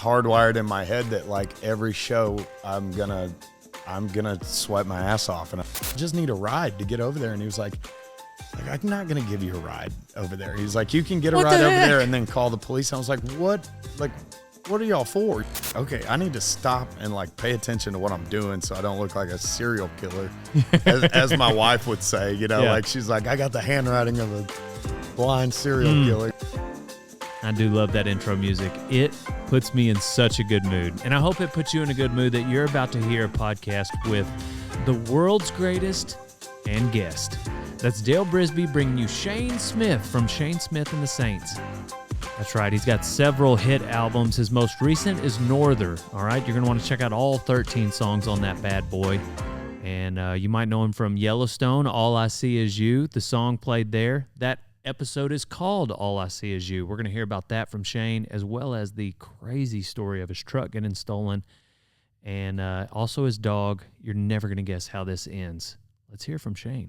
hardwired in my head that like every show I'm gonna sweat my ass off, and I just need a ride to get over there. And he was like, I'm not gonna give you a ride over there. He's like, you can get a ride over there and then call the police. I was like, what? Like, what are y'all for? Okay, I need to stop and like pay attention to what I'm doing so I don't look like a serial killer, as my wife would say. You know, like she's like, I got the handwriting of a blind serial killer. I do love that intro music. It puts me in such a good mood. And I hope it puts you in a good mood that you're about to hear a podcast with the world's greatest and guest. That's Dale Brisby bringing you Shane Smith from Shane Smith and the Saints. That's right. He's got several hit albums. His most recent is Norther. All right. You're going to want to check out all 13 songs on that bad boy. And you might know him from Yellowstone, All I See Is You. The song played there. That episode is called All I See Is You. We're going to hear about that from Shane, as well as the crazy story of his truck getting stolen, and also his dog. You're never going to guess how this ends. Let's hear from Shane.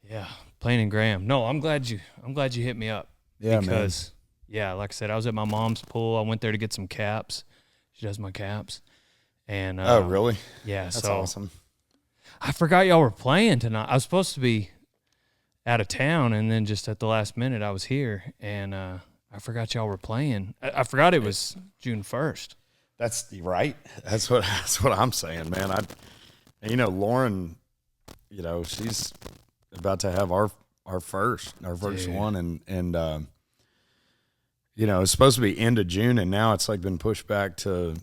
Yeah, Plain and Graham. No, I'm glad you hit me up. Yeah, because like I said, I was at my mom's pool. I went there to get some caps. She does my caps. And oh, really? Yeah, that's awesome. I forgot y'all were playing tonight. I was supposed to be out of town, and then just at the last minute I was here, and I forgot y'all were playing. I forgot it was June 1st. That's right. That's what I'm saying, man. Lauren, she's about to have our first one, and it's supposed to be end of June, and now it's like been pushed back to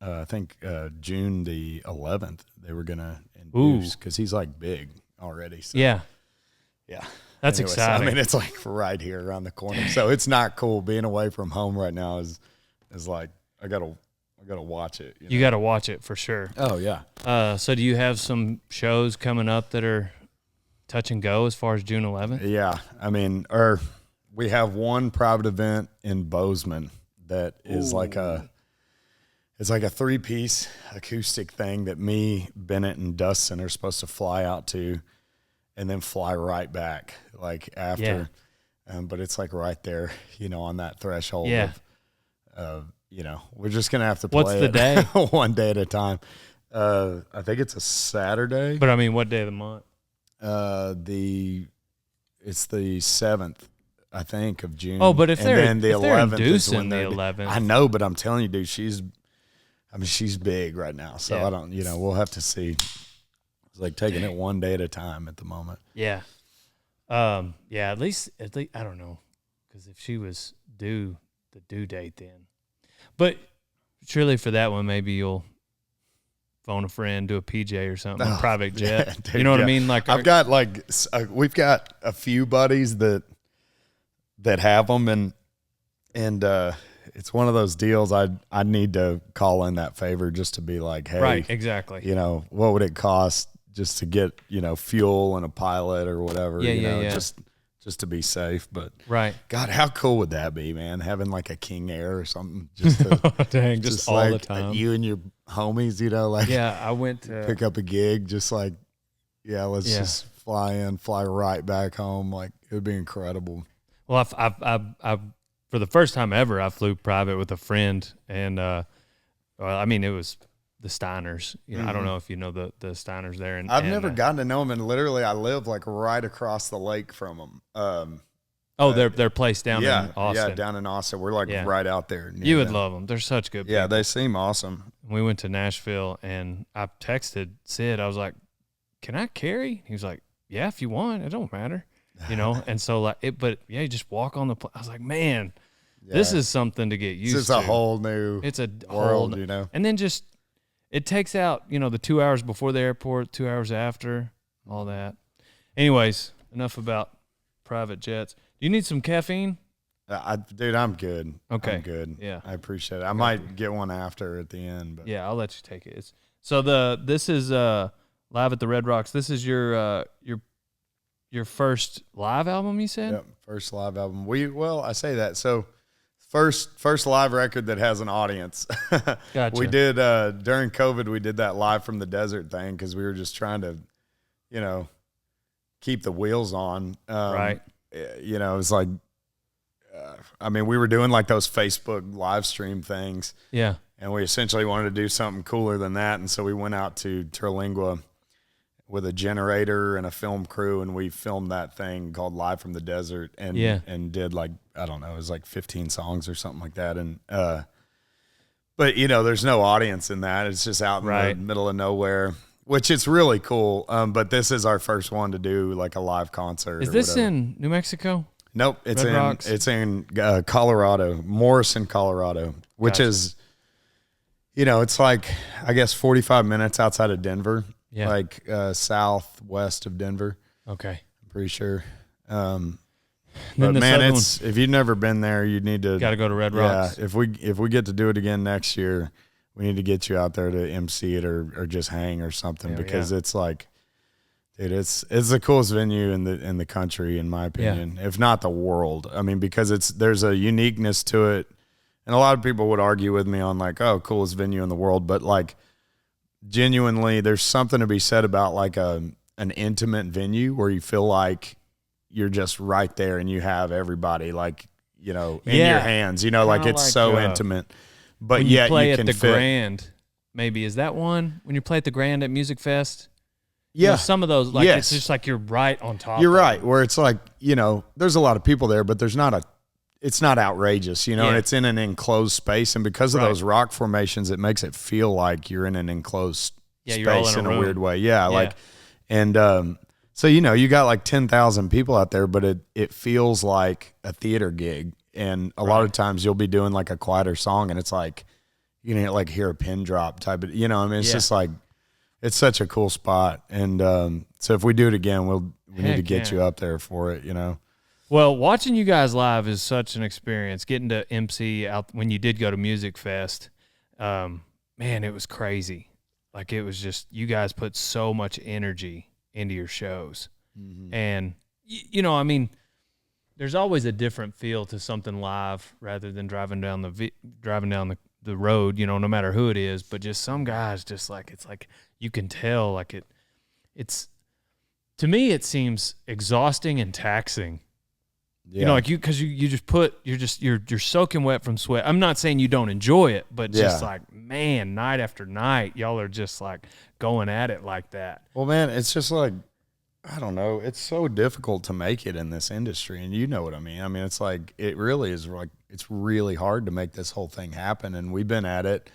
I think June the 11th. They were gonna induce because he's like big already. So. Yeah. That's exciting. I mean, it's like right here around the corner. So it's not cool being away from home right now is like I gotta watch it. You gotta watch it for sure. Oh yeah. So do you have some shows coming up that are touch and go as far as June 11th? Yeah. I mean, we have one private event in Bozeman that is it's like a 3-piece acoustic thing that me, Bennett, and Dustin are supposed to fly out to and then fly right back like after. But it's like right there, on that threshold of we're just going to have to play What's the day? one day at a time. I think it's a Saturday. But I mean, what day of the month? It's the 7th, I think, of June. Oh, but if they're inducing the 11th. I know, but I'm telling you, dude, she's big right now. So I don't, we'll have to see. It's like taking it one day at a time at the moment. Yeah. At least I don't know, because if she was the due date then. But surely for that one, maybe you'll phone a friend, do a PJ or something, a private jet. Yeah, dude, you know what I mean? Like I've got we've got a few buddies that have them, and it's one of those deals. I need to call in that favor just to be like, hey, right, exactly. What would it cost just to get fuel and a pilot or whatever? Just to be safe. But right, God, how cool would that be, man? Having like a King Air or something, just to, dang, just all the time. You and your homies, I went to pick up a gig, just like, let's just fly in, fly right back home. Like it would be incredible. Well, I for the first time ever, I flew private with a friend, and it was the Steiners. I don't know if you know the Steiners there. And I've never gotten to know them, and literally I live like right across the lake from them. Their place down in Austin. Yeah, down in Austin. We're like right out there. You would love them. They're such good people. Yeah, they seem awesome. We went to Nashville, and I texted Sid. I was like, "Can I carry?" He was like, "Yeah, if you want. It don't matter." And so you just walk on the plane. I was like, man, this is something to get used to. This is a whole new world, And then just, it takes out, the 2 hours before the airport, 2 hours after, all that. Anyways, enough about private jets. Do you need some caffeine? Dude, I'm good. Okay. I'm good. Yeah. I appreciate it. I might get one after at the end. But. Yeah, I'll let you take it. This is Live at the Red Rocks. This is your first live album, you said? Yep, first live album. I say that. So first live record that has an audience. Gotcha. We did, during COVID, we did that Live from the Desert thing because we were just trying to, keep the wheels on. Right. It was like, I mean, we were doing like those Facebook live stream things. Yeah. And we essentially wanted to do something cooler than that. And so we went out to Terlingua with a generator and a film crew, and we filmed that thing called Live from the Desert, and did like, I don't know, it was like 15 songs or something like that. And but you know, there's no audience in that. It's just out in the middle of nowhere, which is really cool. But this is our first one to do like a live concert. Is this in New Mexico? Nope, it's in Colorado, Morrison, Colorado, which is, you know, it's like, I guess 45 minutes outside of Denver. Yeah. Like southwest of Denver. Okay. I'm pretty sure. But man, if you've never been there, you need to. Got to go to Red Rocks. Yeah, if we get to do it again next year, we need to get you out there to MC it or just hang or something, because it's like, dude, it's the coolest venue in the country, in my opinion, if not the world. I mean, because there's a uniqueness to it, and a lot of people would argue with me on like, oh, coolest venue in the world, but like, genuinely, there's something to be said about like an intimate venue where you feel like you're just right there and you have everybody like, you know, in your hands, you know, like it's like, so intimate. But when yet you play you at can the fit. Grand, maybe is that one when you play at the Grand at Music Fest? Yeah, you know, some of those, like it's just like you're right on top. You're right, where it's like, you know, there's a lot of people there, but it's not outrageous, you know, and it's in an enclosed space. And because of those rock formations, it makes it feel like you're in an enclosed space in a weird way. Yeah. Like, and so, you know, you got like 10,000 people out there, but it feels like a theater gig. And a lot of times you'll be doing like a quieter song, and it's like, you know, like hear a pin drop type of, you know, I mean, it's just like, it's such a cool spot. And so if we do it again, we need to get you up there for it, you know. Well, watching you guys live is such an experience. Getting to MC out when you did go to Music Fest, man, it was crazy. Like, it was just, you guys put so much energy into your shows. Mm-hmm. And, you know, I mean, there's always a different feel to something live rather than driving down the road, you know, no matter who it is. But just some guys, just like, it's like you can tell, like it's to me, it seems exhausting and taxing. Yeah. You know, like because you just you're soaking wet from sweat. I'm not saying you don't enjoy it, but just like, man, night after night, y'all are just like going at it like that. Well, man, it's just like, I don't know. It's so difficult to make it in this industry, and you know what I mean. I mean, it's like, it really is like, it's really hard to make this whole thing happen, and we've been at it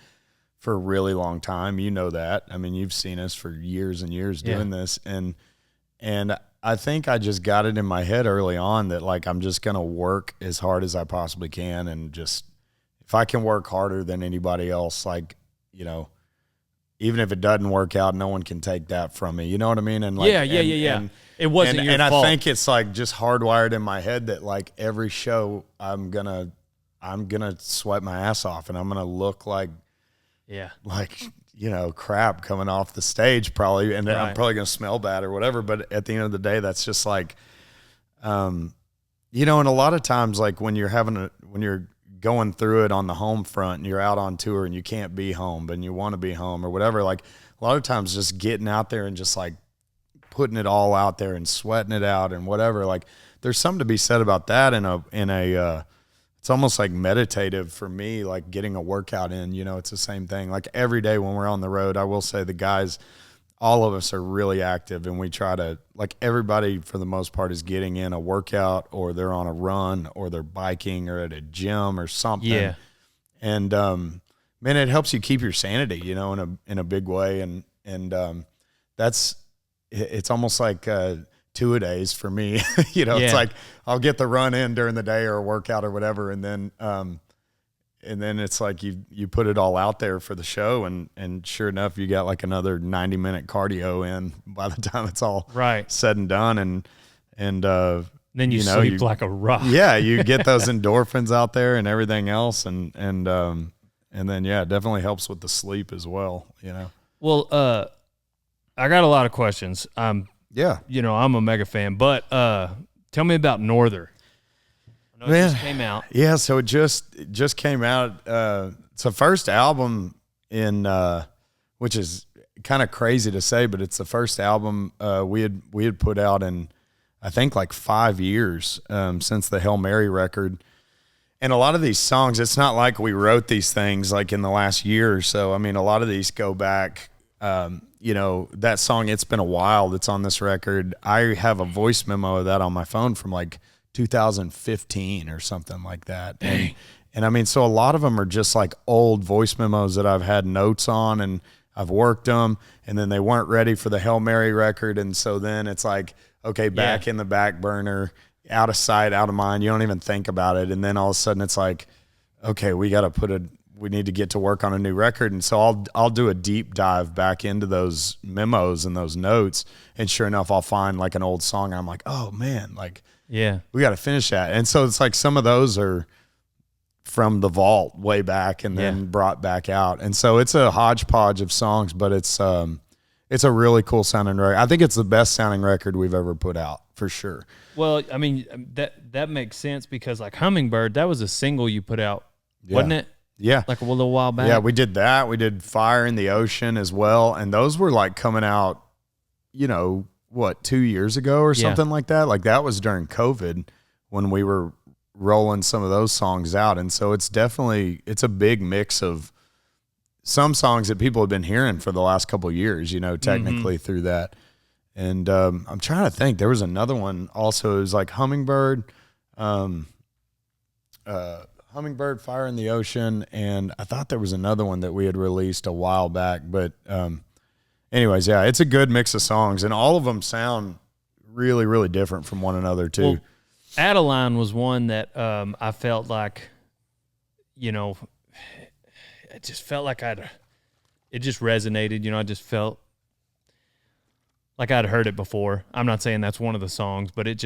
for a really long time. You know that. I mean, you've seen us for years and years doing this, and I think I just got it in my head early on that like, I'm just going to work as hard as I possibly can, and just, if I can work harder than anybody else, like, you know, even if it doesn't work out, no one can take that from me. You know what I mean? And like, And, it wasn't your fault. I think it's like just hardwired in my head that like every show I'm gonna sweat my ass off, and I'm gonna look like, like, you know, crap coming off the stage probably, and I'm probably gonna smell bad or whatever. But at the end of the day, that's just like, you know, and a lot of times like when you're going through it on the home front and you're out on tour and you can't be home, but you want to be home or whatever, like a lot of times just getting out there and just like putting it all out there and sweating it out and whatever, like there's something to be said about that in a it's almost like meditative for me, like getting a workout in, you know. It's the same thing. Like every day when we're on the road, I will say the guys, all of us are really active, and we try to, like, everybody for the most part is getting in a workout, or they're on a run, or they're biking, or at a gym or something. Yeah. And man, it helps you keep your sanity, you know, in a big way. And it's almost like two-a-days for me. You know, it's like I'll get the run in during the day or a workout or whatever, and then it's like you put it all out there for the show, and sure enough, you got like another 90-minute cardio in by the time it's all said and done, and then you sleep like a rock. Yeah, you get those endorphins out there and everything else, and then it definitely helps with the sleep as well, you know. Well, I got a lot of questions. You know, I'm a mega fan, but tell me about Norther. I know it just came out. Yeah, so it just came out. It's the first album which is kind of crazy to say, but it's the first album we had put out in, I think, like 5 years since the Hail Mary record. And a lot of these songs, it's not like we wrote these things like in the last year or so. I mean, a lot of these go back, you know, that song, It's Been a While, that's on this record. I have a voice memo of that on my phone from like 2015 or something like that. And I mean, so a lot of them are just like old voice memos that I've had notes on and I've worked them, and then they weren't ready for the Hail Mary record. And so then it's like, okay, back in the back burner, out of sight, out of mind. You don't even think about it. And then all of a sudden it's like, okay, we need to get to work on a new record. And so I'll do a deep dive back into those memos and those notes. And sure enough, I'll find like an old song. And I'm like, oh man, like, we got to finish that. And so it's like some of those are from the vault way back and then brought back out. And so it's a hodgepodge of songs, but it's a really cool sounding record. I think it's the best sounding record we've ever put out, for sure. Well, I mean, that makes sense because like Hummingbird, that was a single you put out, wasn't it? Yeah. Like a little while back. Yeah, we did that. We did Fire in the Ocean as well. And those were like coming out, you know, 2 years ago or something like that? Like that was during COVID when we were rolling some of those songs out. And so it's a big mix of some songs that people have been hearing for the last couple of years, you know, technically through that. And I'm trying to think. There was another one also. It was like Hummingbird, Hummingbird, Fire in the Ocean, and I thought there was another one that we had released a while back. But anyways, yeah, it's a good mix of songs, and all of them sound really, really different from one another too. Well, Adeline was one that I felt like, you know, it just felt like it just resonated. You know, I just felt like I'd heard it before. I'm not saying that's one of the songs, but and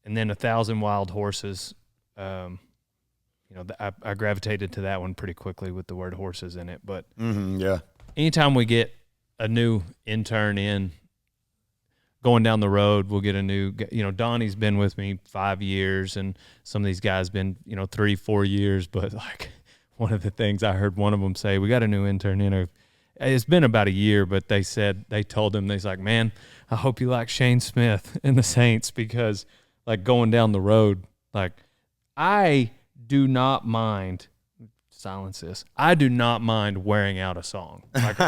then 1,000 Wild Horses. You know, I gravitated to that one pretty quickly with the word horses in it. But anytime we get a new intern in, going down the road, we'll get a new, you know, Donnie's been with me 5 years and some of these guys been, you know, 3-4 years. But like one of the things I heard one of them say, we got a new intern in. It's been about a year, but they told him, they's like, man, I hope you like Shane Smith and the Saints, because like going down the road, like I do not mind, silence this, I do not mind wearing out a song. Like,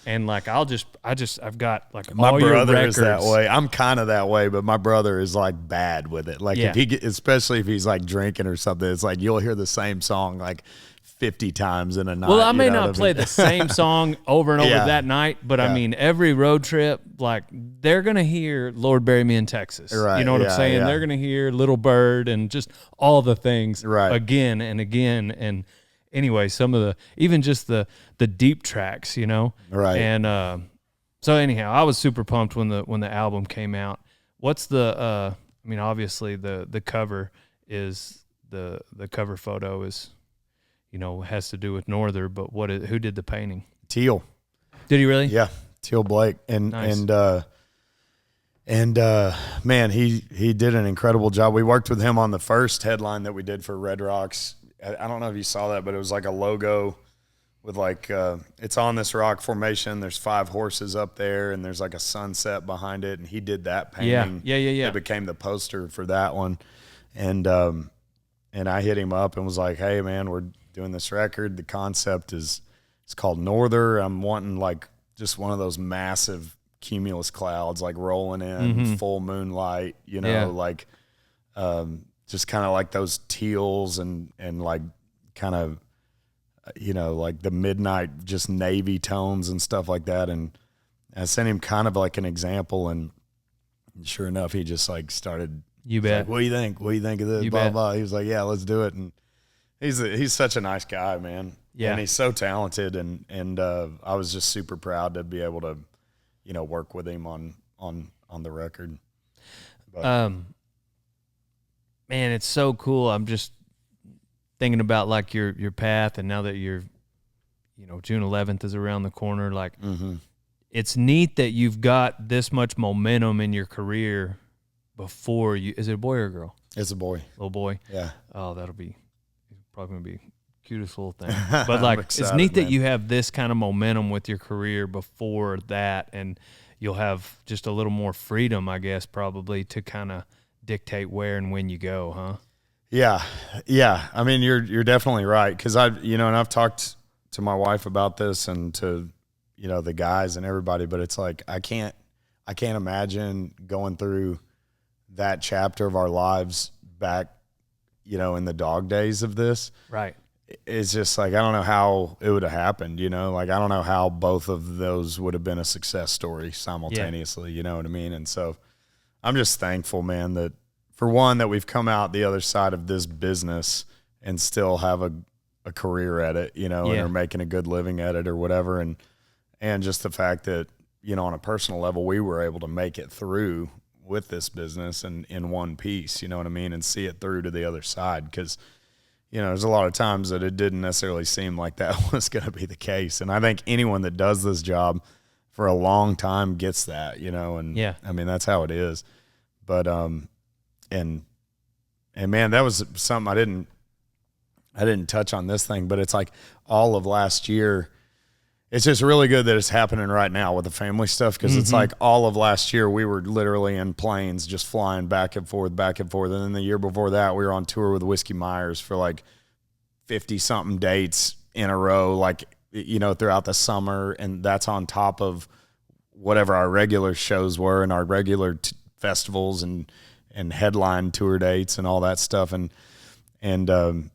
and like I've got like my all brother your is that way. I'm kind of that way, but my brother is like bad with it. Like especially if he's like drinking or something, it's like you'll hear the same song like 50 times in a night. Well, I may not play the same song over and over that night, but I mean, every road trip, like they're going to hear Lord Bury Me in Texas. Right. You know what I'm saying? They're going to hear Little Bird and just all the things again and again. And anyway, some of even just the deep tracks, you know? Right. And so anyhow, I was super pumped when the album came out. What's I mean, obviously the cover is the cover photo is, you know, has to do with Norther, but who did the painting? Teal. Did he really? Yeah, Teal Blake. And nice. Man, he did an incredible job. We worked with him on the first headline that we did for Red Rocks. I don't know if you saw that, but it was like a logo with like it's on this rock formation. There's 5 horses up there, and there's like a sunset behind it, and he did that painting. Yeah. It became the poster for that one. And I hit him up and was like, hey, man, we're doing this record. The concept it's called Norther. I'm wanting like just one of those massive cumulus clouds like rolling in, full moonlight, you know, like just kind of like those teals and like kind of, you know, like the midnight just navy tones and stuff like that. And I sent him kind of like an example, and sure enough, he just like started. You bet. Like, what do you think? What do you think of this? You blah, bet. Blah. He was like, yeah, let's do it. And he's such a nice guy, man. Yeah. And he's so talented. And I was just super proud to be able to, you know, work with him on the record. But, man, it's so cool. I'm just thinking about like your path, and now that you're, you know, June 11th is around the corner. Like, it's neat that you've got this much momentum in your career before you. Is it a boy or a girl? It's a boy. Little boy. Yeah. Oh, that'll be probably gonna be cutest little thing. But like, excited, it's neat that you have this kind of momentum with your career before that, and you'll have just a little more freedom, I guess, probably to kind of dictate where and when you go, huh? Yeah. I mean, you're definitely right. Cause and I've talked to my wife about this and to, the guys and everybody, but it's like, I can't imagine going through that chapter of our lives back, in the dog days of this. Right. It's just like, I don't know how it would have happened, like, I don't know how both of those would have been a success story simultaneously, you know what I mean? And so I'm just thankful, man, that for one, that we've come out the other side of this business and still have a career at it, and are making a good living at it or whatever. And just the fact that, on a personal level, we were able to make it through with this business and in one piece, you know what I mean? And see it through to the other side. Cause, there's a lot of times that it didn't necessarily seem like that was going to be the case. And I think anyone that does this job for a long time gets that, and yeah. I mean, that's how it is. But, and man, that was something I didn't touch on this thing, but it's like all of last year, it's just really good that it's happening right now with the family stuff. Cause it's like all of last year we were literally in planes just flying back and forth. And then the year before that we were on tour with Whiskey Myers for like 50 something dates in a row, like, throughout the summer. And that's on top of whatever our regular shows were and our regular festivals and headline tour dates and all that stuff. And that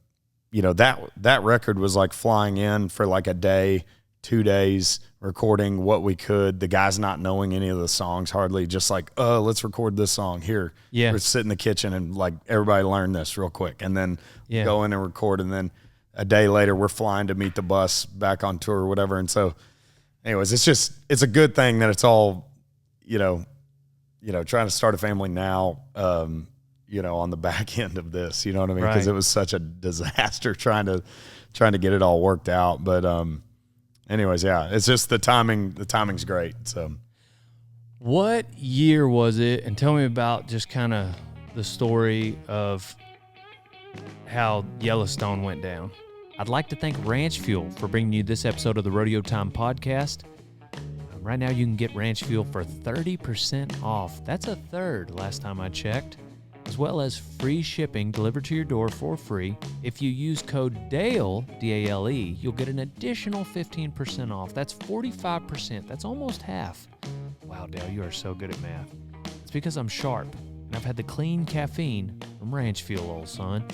record was like flying in for like a day, 2 days, recording what we could. The guys not knowing any of the songs hardly, just like, oh, let's record this song here. Yeah. Let's sit in the kitchen and like everybody learn this real quick. And then go in and record. And then a day later we're flying to meet the bus back on tour or whatever. And so anyways, it's a good thing that it's all, trying to start a family now, on the back end of this, you know what I mean? Because it was such a disaster trying to get it all worked out. But anyways, yeah, it's just the timing's great. So what year was it? And tell me about just kind of the story of how Yellowstone went down. I'd like to thank Ranch Fuel for bringing you this episode of the Rodeo Time Podcast. Right now you can get Ranch Fuel for 30% off. That's a third last time I checked. As well as free shipping delivered to your door for free. If you use code DALE, D-A-L-E, you'll get an additional 15% off. That's 45%. That's almost half. Wow, Dale, you are so good at math. It's because I'm sharp, and I've had the clean caffeine from Ranch Fuel, old son.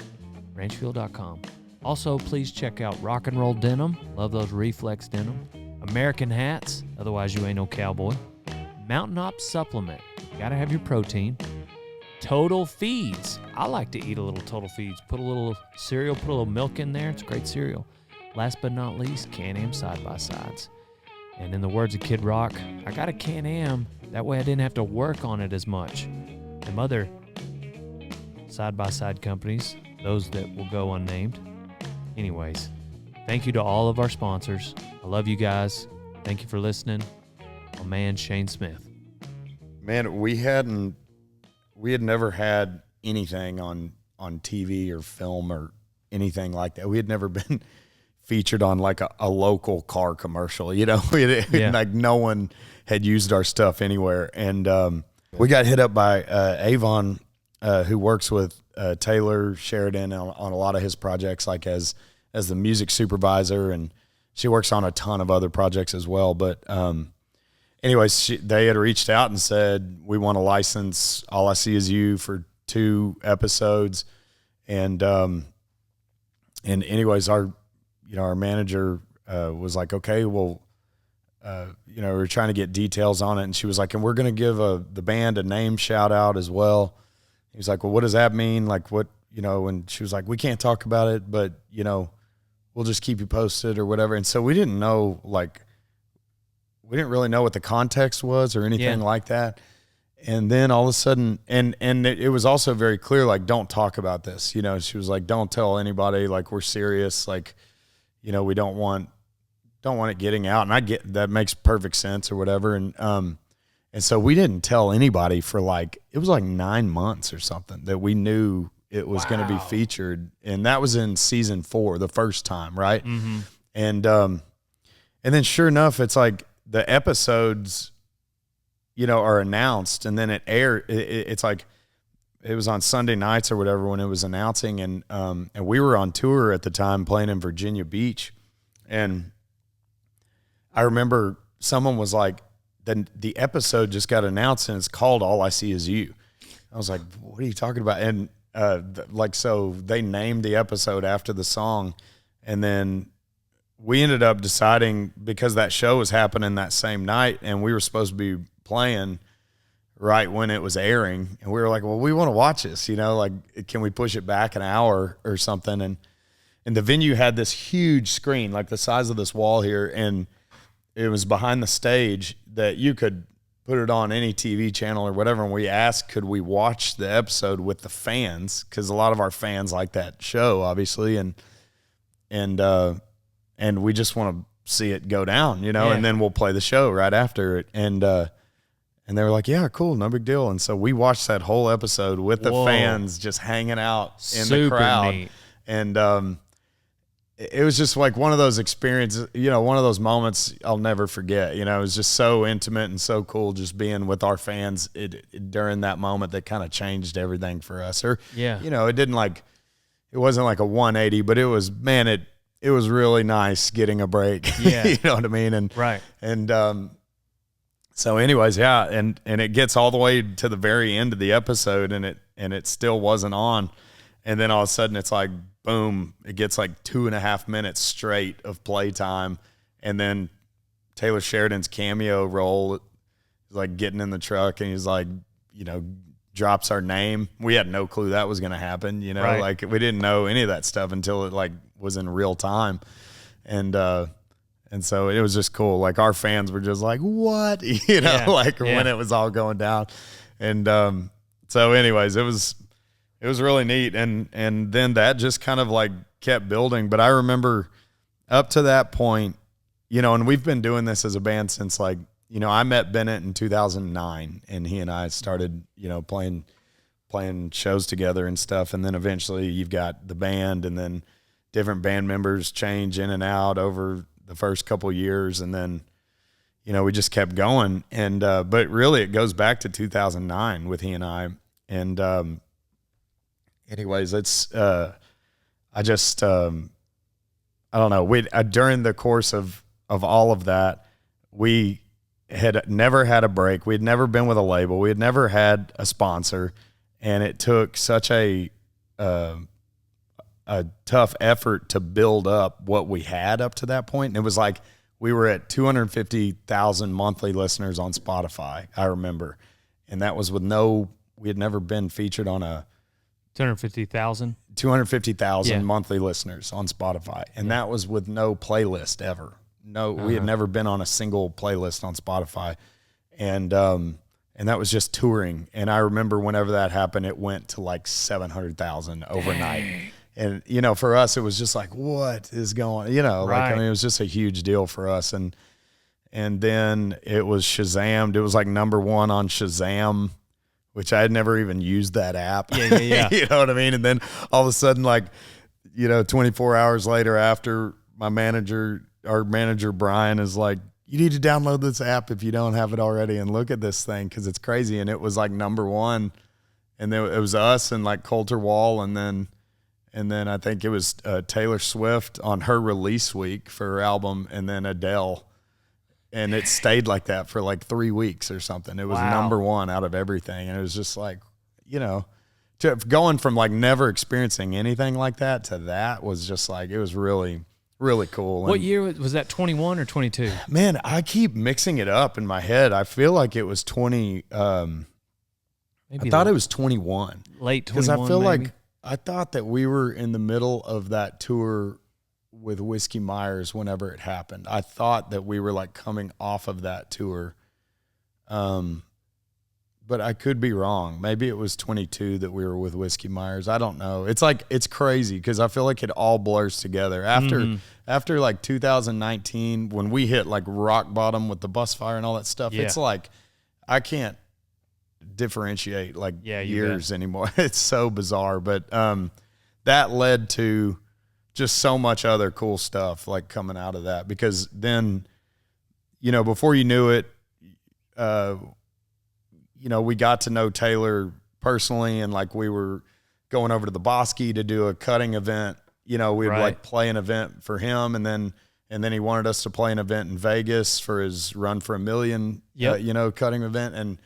ranchfuel.com. Also, please check out Rock and Roll Denim. Love those Reflex denim. American Hats, otherwise you ain't no cowboy. Mountain Ops Supplement. You gotta have your protein. Total Feeds. I like to eat a little Total Feeds. Put a little cereal, put a little milk in there. It's great cereal. Last but not least, Can-Am side-by-sides. And in the words of Kid Rock, I got a Can-Am. That way I didn't have to work on it as much. Them other side-by-side companies, those that will go unnamed. Anyways, thank you to all of our sponsors. I love you guys. Thank you for listening. My man, Shane Smith. Man, we had never had anything on TV or film or anything like that. We had never been featured on like a local car commercial, like no one had used our stuff anywhere. And we got hit up by Avon, who works with Taylor Sheridan on a lot of his projects, like as the music supervisor, and she works on a ton of other projects as well. But anyways, they had reached out and said, we want to license All I See Is You for 2 episodes. And anyways, our manager was like, okay, well, we were trying to get details on it. And she was like, and we're going to give the band a name shout out as well. He was like, well, what does that mean? Like what, and she was like, we can't talk about it, but we'll just keep you posted or whatever. And so we didn't know, we didn't really know what the context was or anything like that. And then all of a sudden, and it was also very clear, like, don't talk about this. She was like, don't tell anybody, like, we're serious. Like, we don't want it getting out. And I get that makes perfect sense or whatever. And so we didn't tell anybody for it was 9 months or something that we knew it was going to be featured. And that was in season 4, the first time. Right. Mm-hmm. And then sure enough, it's like, the episodes, are announced, and then it aired. It's like it was on Sunday nights or whatever when it was announcing, and we were on tour at the time playing in Virginia Beach, and I remember someone was like, the episode just got announced and it's called All I See Is You. I was like, what are you talking about? And so they named the episode after the song, and then we ended up deciding, because that show was happening that same night and we were supposed to be playing right when it was airing, and we were like, well, we want to watch this, like, can we push it back an hour or something? And the venue had this huge screen, like the size of this wall here, and it was behind the stage that you could put it on any TV channel or whatever. And we asked, could we watch the episode with the fans? Because a lot of our fans like that show, obviously, and we just want to see it go down, and then we'll play the show right after it. And they were like, yeah, cool, no big deal. And so we watched that whole episode with the fans just hanging out in the crowd. Neat. And it was just like one of those experiences, one of those moments I'll never forget. It was just so intimate and so cool just being with our fans during that moment that kind of changed everything for us. Or, it wasn't like a 180, but it was, man, it was really nice getting a break. Yeah. You know what I mean? And right. And so anyways, yeah, and it gets all the way to the very end of the episode, and it still wasn't on. And then all of a sudden it's like, boom, it gets like 2.5 minutes straight of playtime. And then Taylor Sheridan's cameo role is like getting in the truck, and he's like, drops our name. We had no clue that was going to happen, Right. Like we didn't know any of that stuff until it like was in real time. And so it was just cool. Like our fans were just like, what, when it was all going down. And so anyways, it was really neat. And then that just kind of like kept building. But I remember up to that point, and we've been doing this as a band since like, I met Bennett in 2009, and he and I started, playing shows together and stuff. And then eventually you've got the band, and then different band members change in and out over the first couple of years. And then, we just kept going. And, but really it goes back to 2009 with he and I. And, anyways, it's, I just, I don't know. During the course of all of that, we had never had a break. We had never been with a label. We had never had a sponsor, and it took such a tough effort to build up what we had up to that point. And it was like we were at 250,000 monthly listeners on Spotify, I remember. And that was with we had never been featured on a 250,000 monthly listeners on Spotify. And that was with no playlist ever. No, we had never been on a single playlist on Spotify. And that was just touring. And I remember whenever that happened, it went to like 700,000 overnight. Dang. And, for us, it was just like, what is going, right. it was just a huge deal for us. And then it was Shazammed. It was like number one on Shazam, which I had never even used that app. Yeah. You know what I mean? And then all of a sudden, like, 24 hours later, after our manager Brian is like, you need to download this app if you don't have it already and look at this thing, because it's crazy. And it was like number one, and then it was us and like Coulter Wall, and then I think it was Taylor Swift on her release week for her album, and then Adele. And it stayed like that for like 3 weeks or something. It was number one out of everything. And it was just like, going from like never experiencing anything like that to that was just like, it was really, really cool. What year was that, 21 or 22? Man, I keep mixing it up in my head. I feel like it was 20. I thought it was 21. Late 21, because I feel maybe? like I thought that we were in the middle of that tour with Whiskey Myers whenever it happened. I thought that we were like coming off of that tour. But I could be wrong. Maybe it was 22 that we were with Whiskey Myers. I don't know. It's like, it's crazy because I feel like it all blurs together. After like 2019, when we hit like rock bottom with the bus fire and all that stuff, it's like I can't differentiate like years anymore. It's so bizarre. But that led to just so much other cool stuff like coming out of that, because then, before you knew it, we got to know Taylor personally, and like we were going over to the Bosque to do a cutting event. You know, we'd like play an event for him, and then he wanted us to play an event in Vegas for his Run for a Million, you know, cutting event,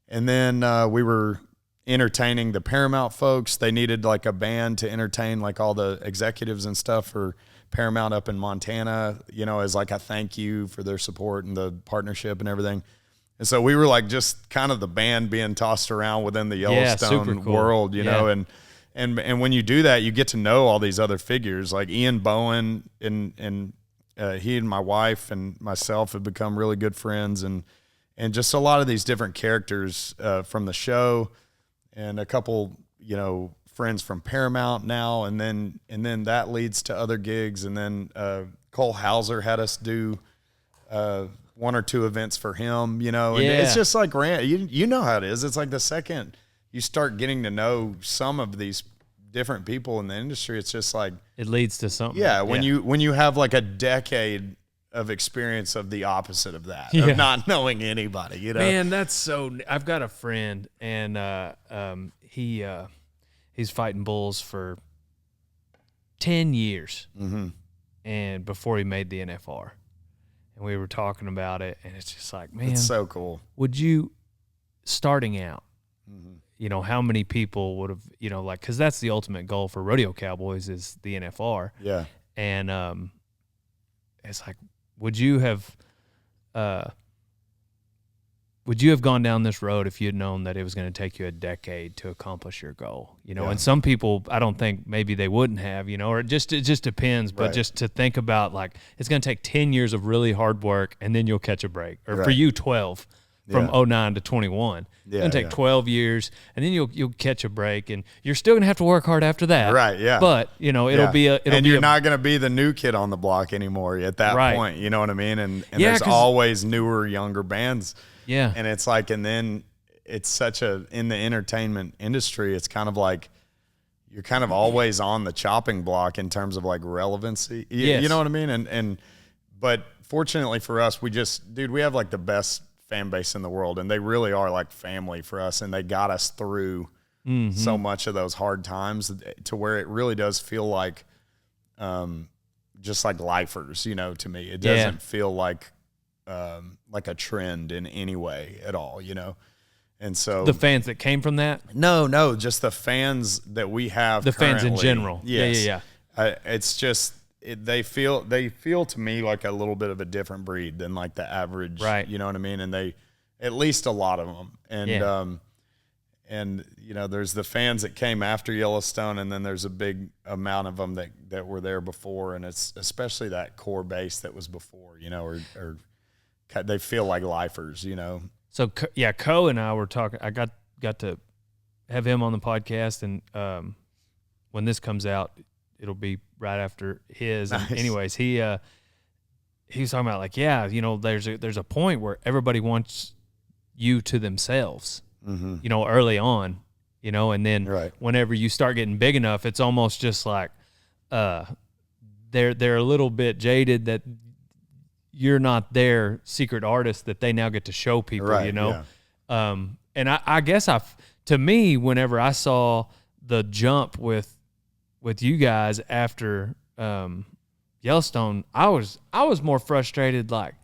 and then we were entertaining the Paramount folks. They needed like a band to entertain like all the executives and stuff for Paramount up in Montana, you know, as like a thank you for their support and the partnership and everything. And so we were like just kind of the band being tossed around within the Yellowstone world, you know, and when you do that, you get to know all these other figures like Ian Bowen, and he and my wife and myself have become really good friends, and just a lot of these different characters from the show, and a couple, you know, friends from Paramount now, and then that leads to other gigs, and then Cole Hauser had us do one or two events for him, you know, and it's just like you know how it is. It's like the second you start getting to know some of these different people in the industry, it's just like it leads to something. Yeah, when you have like a decade of experience of the opposite of that, of not knowing anybody, you know. Man, that's so. I've got a friend, and he's fighting bulls for 10 years, and before he made the NFR, and we were talking about it, and it's just like, man, it's so cool. Would you, starting out, you know, how many people would have, you know, like, because that's the ultimate goal for Rodeo Cowboys is the NFR, and it's like, would you have gone down this road if you had known that it was going to take you a decade to accomplish your goal? You know, and some people, I don't think maybe they wouldn't have, you know, or it just depends. But just to think about, like, it's going to take 10 years of really hard work, and then you'll catch a break. Or for you, 12 from 09 to 21. It's going to take 12 years, and then you'll catch a break, and you're still going to have to work hard after that. Right, yeah. But, you know, you're not going to be the new kid on the block anymore at that point. You know what I mean? And there's always newer, younger bands. Yeah. And it's like, and then it's such in the entertainment industry, it's kind of like you're kind of always on the chopping block in terms of like relevancy. You know what I mean? But fortunately for us, we have like the best fan base in the world, and they really are like family for us, and they got us through so much of those hard times to where it really does feel like just like lifers, you know, to me. It doesn't feel like a trend in any way at all, you know. And so the fans that came from that? No, just the fans that we have. The fans in general. Yes. Yeah. It's just they feel to me like a little bit of a different breed than like the average, you know what I mean? And they, at least a lot of them, and you know, there's the fans that came after Yellowstone, and then there's a big amount of them that were there before, and it's especially that core base that was before, you know, or they feel like lifers, you know. So Co and I were talking. I got to have him on the podcast, and when this comes out, it'll be right after his. Nice. And anyways, he was talking about, like, you know, there's a point where everybody wants you to themselves, you know, early on, you know, and then whenever you start getting big enough, it's almost just like they're a little bit jaded that you're not their secret artist that they now get to show people, you know? Yeah. And I guess to me, whenever I saw the jump with you guys after Yellowstone, I was more frustrated, like,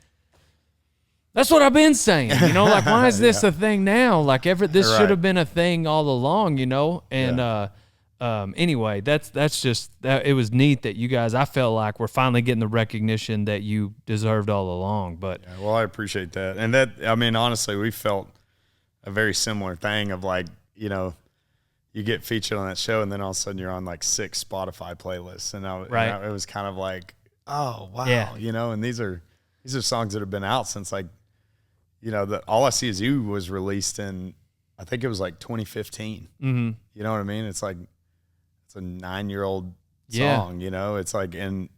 that's what I've been saying, you know, like, why is this a thing now? Like, this should have been a thing all along, you know? And anyway, that's just that. It was neat that you guys, I felt like, we're finally getting the recognition that you deserved all along. But well, I appreciate that. And that, I mean, honestly, we felt a very similar thing of, like, you know, you get featured on that show, and then all of a sudden you're on like 6 Spotify playlists, and it was kind of like, oh wow, you know. And these are songs that have been out since, like, you know, All I See Is You was released in, I think it was like 2015. You know what I mean? It's like, it's a 9-year-old song, you know. It's like, and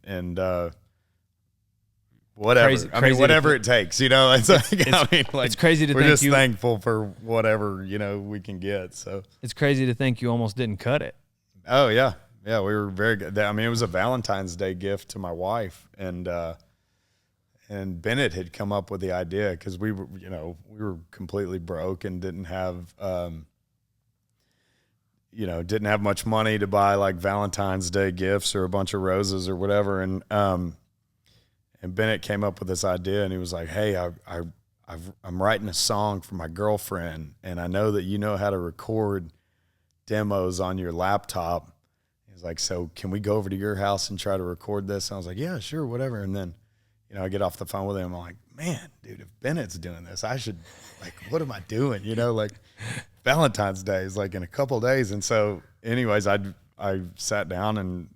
whatever. I mean, whatever it takes, you know. It's like, I mean, like, it's crazy to think we're just thankful for whatever, you know, we can get. So it's crazy to think you almost didn't cut it. Oh yeah, we were very good. I mean, it was a Valentine's Day gift to my wife, and Bennett had come up with the idea because we were completely broke and didn't have didn't have much money to buy like Valentine's Day gifts or a bunch of roses or whatever. And Bennett came up with this idea, and he was like, hey, I'm writing a song for my girlfriend, and I know that you know how to record demos on your laptop. He's like, so can we go over to your house and try to record this? And I was like, yeah, sure, whatever. And then, I get off the phone with him. I'm like, man, dude, if Bennett's doing this, I should, like, what am I doing? Like Valentine's Day is like in a couple of days. And so anyways, I sat down, and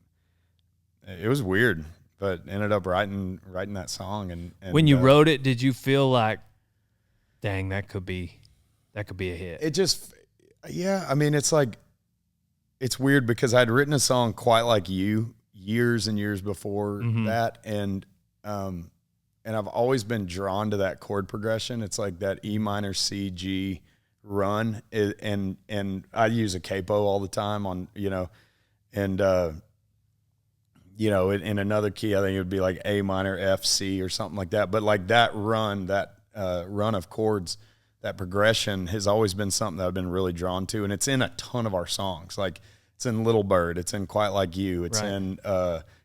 it was weird, but ended up writing that song. And when you wrote it, did you feel like, dang, that could be a hit? It just, yeah. I mean, it's like, it's weird because I'd written a song Quite Like You years and years before that. And I've always been drawn to that chord progression. It's like that E minor C G run, and I use a capo all the time on, and in another key, I think it would be like A minor F C or something like that. But like that run of chords, that progression has always been something that I've been really drawn to, and it's in a ton of our songs. Like it's in Little Bird, it's in Quite Like You, it's in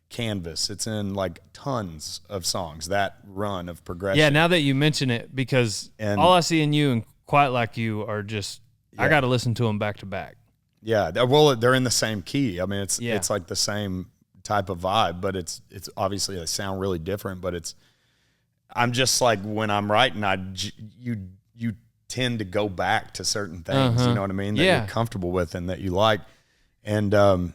Canvas, it's in like tons of songs, that run of progression. Yeah, now that you mention it, because All I See in You and Quite Like You are just, I got to listen to them back to back. Yeah, well, they're in the same key. I mean, it's like the same type of vibe, but it's obviously, they sound really different, but I'm just like, when I'm writing, you tend to go back to certain things, you know what I mean, that you're comfortable with and that you like. And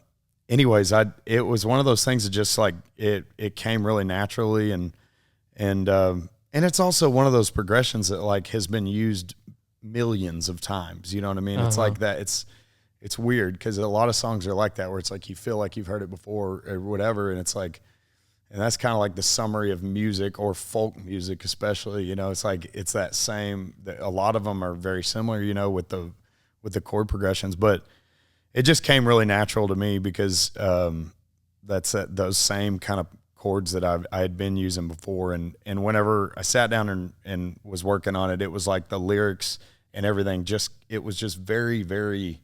anyways, it was one of those things that just like it came really naturally, and it's also one of those progressions that like has been used millions of times. You know what I mean? It's like that. It's weird because a lot of songs are like that, where it's like you feel like you've heard it before or whatever, and it's like, and that's kind of like the summary of music, or folk music especially. It's like it's that same. A lot of them are very similar, with the chord progressions, but it just came really natural to me because that's those same kind of chords that I had been using before. And whenever I sat down and was working on it, it was like the lyrics and everything, it was just very, very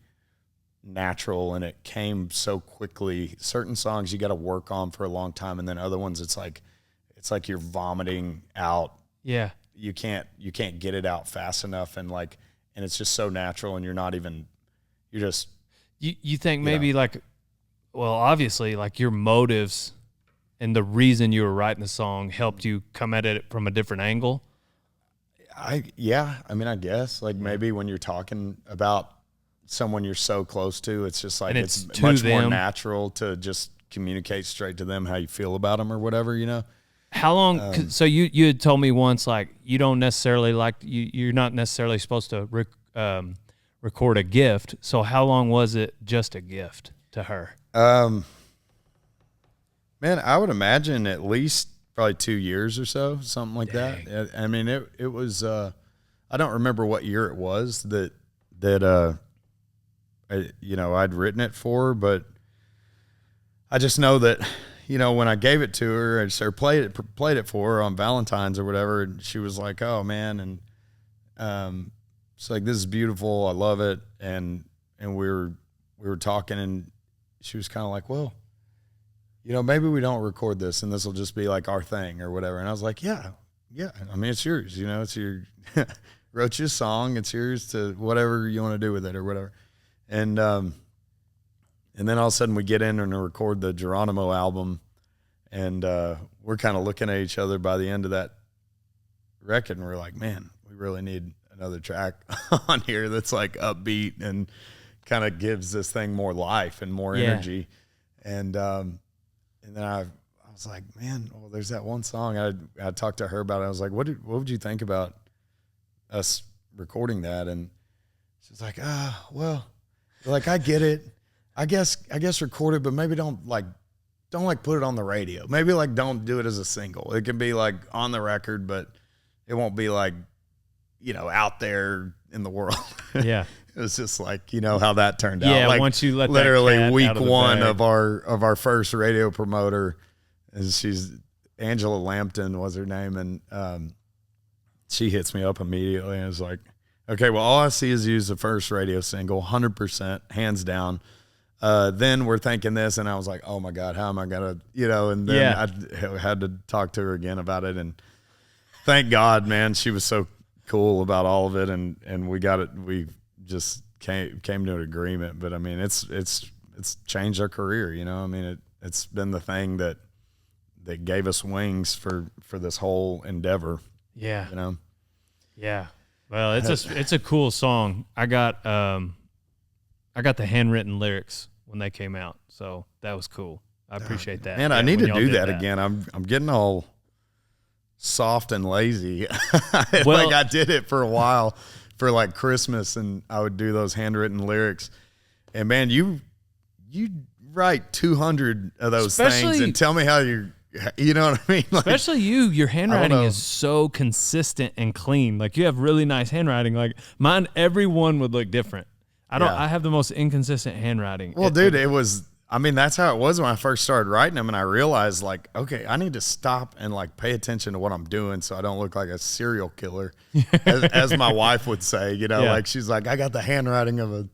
natural, and it came so quickly. Certain songs you got to work on for a long time, and then other ones it's like you're vomiting out. Yeah. You can't get it out fast enough, and it's just so natural, and you're just You think maybe like, well, obviously like your motives and the reason you were writing the song helped you come at it from a different angle? I mean, I guess like maybe when you're talking about someone you're so close to, it's just like it's much more natural to just communicate straight to them how you feel about them or whatever, How long? So you had told me once, like, you don't necessarily you're not necessarily supposed to record a gift. So how long was it just a gift to her? Man, I would imagine at least probably 2 years or so, something like that. I mean, it was, I don't remember what year it was that I'd written it for, but I just know that, when I gave it to her or played it for her on Valentine's or whatever, and she was like, oh man. And, it's like, this is beautiful. I love it. And we were talking, and she was kind of like, well, maybe we don't record this, and this will just be like our thing or whatever. And I was like, yeah. I mean, it's yours, it's your, wrote you a song. It's yours to whatever you want to do with it or whatever. And then all of a sudden we get in and record the Geronimo album, and we're kind of looking at each other by the end of that record, and we're like, man, we really need another track on here that's like upbeat and kind of gives this thing more life and more energy. And then I was like, man, well, there's that one song. I talked to her about it. I was like, what would you think about us recording that? And she's like, well, like, I get it. I guess record it, but maybe don't put it on the radio. Maybe don't do it as a single. It can be like on the record, but it won't be like, out there in the world. Yeah. It was just like, how that turned out. Yeah, once you let literally that week out of the one bag. of our first radio promoter, and she's Angela Lampton was her name, and she hits me up immediately and was like, Okay, well, All I See Is You is the first radio single, 100%, hands down. Then we're thinking this, and I was like, oh, my God, how am I going to, and then I had to talk to her again about it, and thank God, man, she was so cool about all of it, and we got it. We just came to an agreement, but, I mean, it's changed our career, I mean, it's been the thing that gave us wings for this whole endeavor. Yeah. Yeah. Well, it's a cool song. I got the handwritten lyrics when they came out, so that was cool. I appreciate that. Man, I need to do that again. I'm getting all soft and lazy. Well, like I did it for a while for like Christmas, and I would do those handwritten lyrics. And man, you write 200 of those things and tell me how you know what I mean? Like, especially your handwriting is so consistent and clean. Like you have really nice handwriting. Like mine, everyone would look different. I have the most inconsistent handwriting. Well, dude, that's how it was when I first started writing them. And I realized like, okay, I need to stop and like pay attention to what I'm doing so I don't look like a serial killer, as my wife would say, like she's like, I got the handwriting of a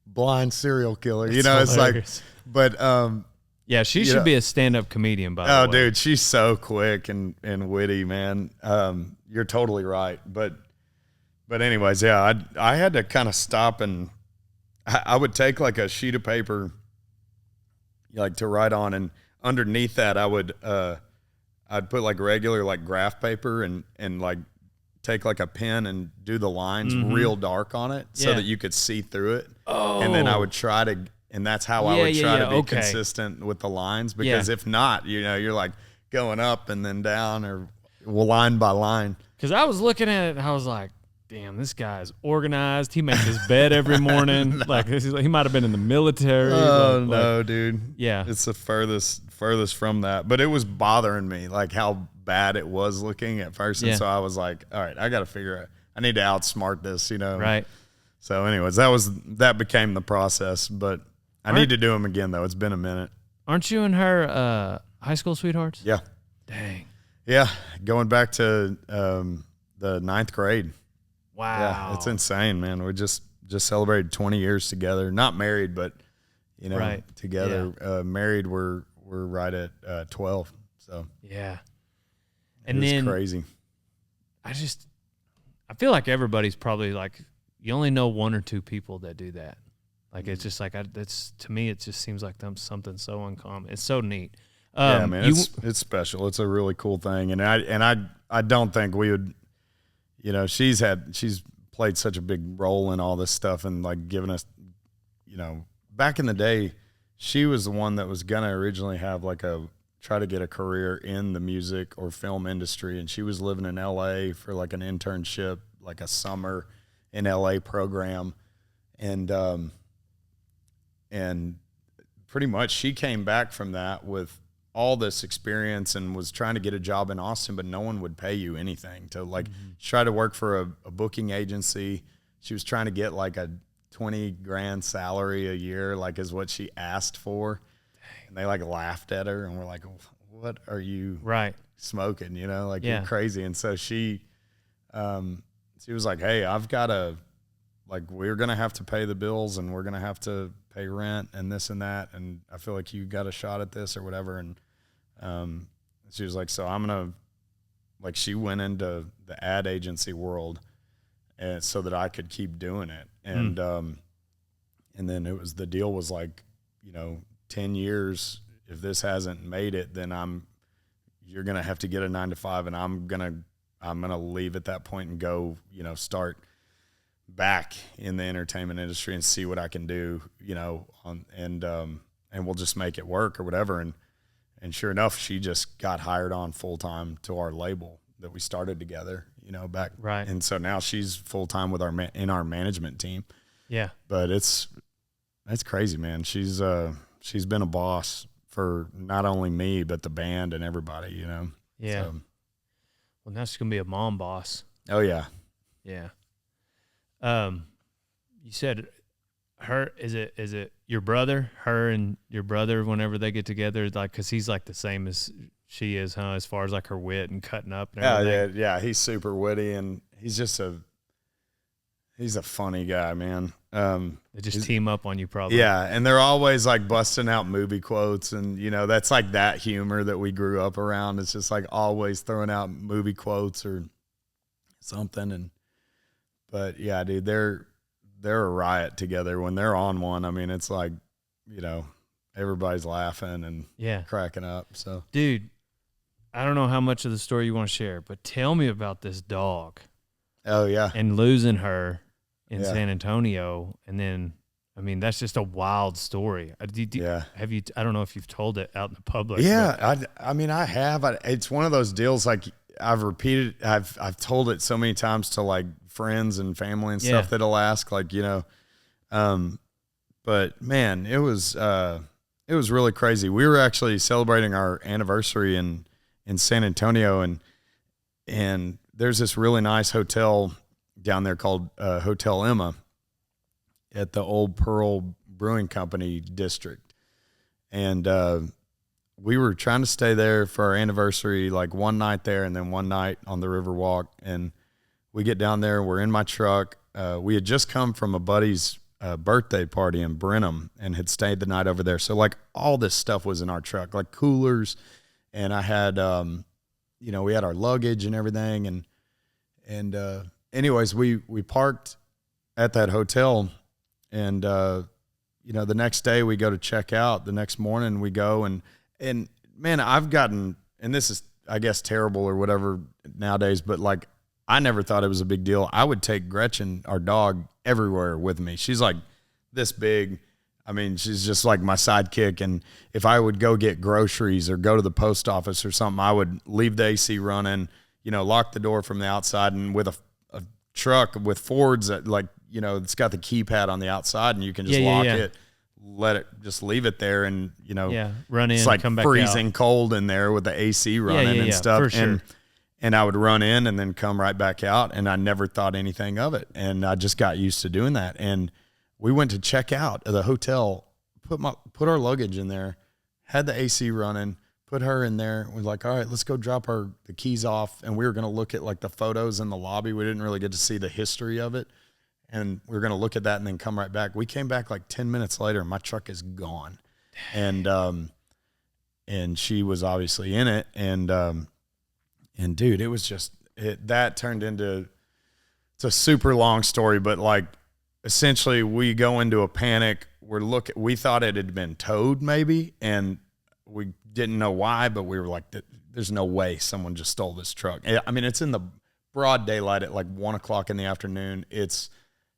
blind serial killer, it's hilarious. Like, but, yeah, she should be a stand-up comedian, by the way. Oh, dude, she's so quick and witty, man. You're totally right. But anyways, yeah, I had to kind of stop, and I would take like a sheet of paper, like to write on, and underneath that I'd put like regular like graph paper and like take like a pen and do the lines real dark on it so that you could see through it. Oh. And then I would try to. And that's how I would try to be consistent with the lines, because if not, you're like going up and then down or line by line. Because I was looking at it and I was like, damn, this guy is organized. He makes his bed every morning. Like he might have been in the military. Oh, no, dude. Yeah. It's the furthest from that. But it was bothering me, like how bad it was looking at first. And so I was like, all right, I got to figure out. I need to outsmart this, Right. So anyways, that became the process. But I need to do them again, though. It's been a minute. Aren't you and her high school sweethearts? Yeah. Dang. Yeah, going back to the ninth grade. Wow. Yeah, it's insane, man. We just celebrated 20 years together. Not married, but together. Yeah. Married, we're right at 12. So yeah, and then crazy. I feel like everybody's probably like, you only know one or two people that do that. Like it's just like to me, it just seems like something so uncommon. It's so neat. Yeah, man, it's special. It's a really cool thing, and I don't think we would. She's played such a big role in all this stuff, and like giving us, back in the day, she was the one that was gonna originally have try to get a career in the music or film industry, and she was living in LA for like an internship, like a summer in LA program, and pretty much she came back from that with all this experience and was trying to get a job in Austin, but no one would pay you anything to try to work for a booking agency. She was trying to get like a $20,000 salary a year, like is what she asked for. Dang. And they like laughed at her and were like, what are you smoking? You're crazy. And so she was like, hey, I've got to, we're going to have to pay the bills and we're going to have to pay rent and this and that. And I feel like you got a shot at this or whatever. And she was like, so I'm going to, she went into the ad agency world and so that I could keep doing it. And, and then the deal was 10 years. If this hasn't made it, then you're going to have to get a 9-to-5 and I'm going to leave at that point and go, start back in the entertainment industry and see what I can do, and we'll just make it work or whatever. And sure enough, she just got hired on full time to our label that we started together, back. Right. And so now she's full time with in our management team. Yeah. But that's crazy, man. She's been a boss for not only me, but the band and everybody, Yeah. So. Well, now she's going to be a mom boss. Oh yeah. Yeah. You said is it your brother, her and your brother, whenever they get together, cause he's the same as she is, huh? As far as her wit and cutting up and everything. Yeah. He's super witty and he's just He's a funny guy, man. They just team up on you probably. Yeah, and they're always like busting out movie quotes, and that's like that humor that we grew up around. It's just like always throwing out movie quotes or something. But yeah, dude, they're a riot together when they're on one. I mean, it's like, everybody's laughing and cracking up. So, dude, I don't know how much of the story you want to share, but tell me about this dog. Oh yeah, and losing her in San Antonio, and then. I mean, that's just a wild story. Have you? I don't know if you've told it out in the public. Yeah, I mean, I have. It's one of those deals. Like I've repeated. I've told it so many times to like friends and family and stuff that'll ask. Like but man, it was really crazy. We were actually celebrating our anniversary in San Antonio, and there's this really nice hotel down there called Hotel Emma at the Old Pearl Brewing Company district. And we were trying to stay there for our anniversary, like one night there and then one night on the Riverwalk. And we get down there, we're in my truck. We had just come from a buddy's birthday party in Brenham and had stayed the night over there. So like all this stuff was in our truck, like coolers. And I had, we had our luggage and everything. And anyways, we parked at that hotel. And, the next day we go to check out. The next morning we go and man, I've gotten, and this is, I guess, terrible or whatever nowadays, but like, I never thought it was a big deal. I would take Gretchen, our dog, everywhere with me. She's like this big. I mean, she's just like my sidekick. And if I would go get groceries or go to the post office or something, I would leave the AC running, lock the door from the outside, and with a truck with Fords that like, it's got the keypad on the outside and you can just lock it, just leave it there. And, run in, it's like come back freezing out. cold in there with the AC running and stuff. For sure. And I would run in and then come right back out. And I never thought anything of it. And I just got used to doing that. And we went to check out at the hotel, put our luggage in there, had the AC running, put her in there. We're like, all right, let's go drop the keys off. And we were going to look at like the photos in the lobby. We didn't really get to see the history of it. And we were going to look at that and then come right back. We came back like 10 minutes later and my truck is gone. And she was obviously in it. And dude, it was just, that turned into, it's a super long story, but like essentially we go into a panic. We thought it had been towed maybe. And we didn't know why, but we were like, there's no way someone just stole this truck. I mean, it's in the broad daylight at like 1:00 in the afternoon.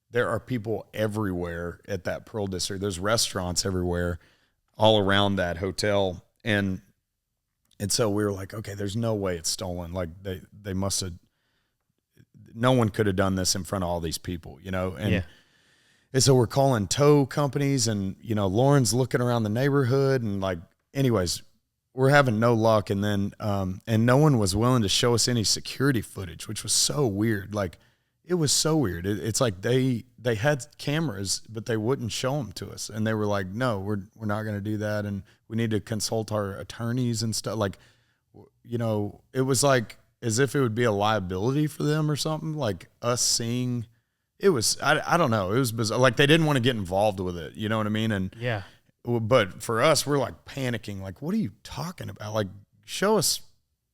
There are people everywhere at that Pearl District. There's restaurants everywhere all around that hotel. And so we were like, okay, there's no way it's stolen. Like they must have, no one could have done this in front of all these people, And so we're calling tow companies and, Lauren's looking around the neighborhood and like, anyways, we're having no luck. And then, and no one was willing to show us any security footage, which was so weird. Like, it was so weird. It's like they had cameras, but they wouldn't show them to us. And they were like, no, we're not going to do that. And we need to consult our attorneys and stuff. Like, it was like as if it would be a liability for them or something. Like us seeing, it was, I don't know. It was bizarre. Like they didn't want to get involved with it. You know what I mean? And but for us, we're like panicking. Like, what are you talking about? Like, show us.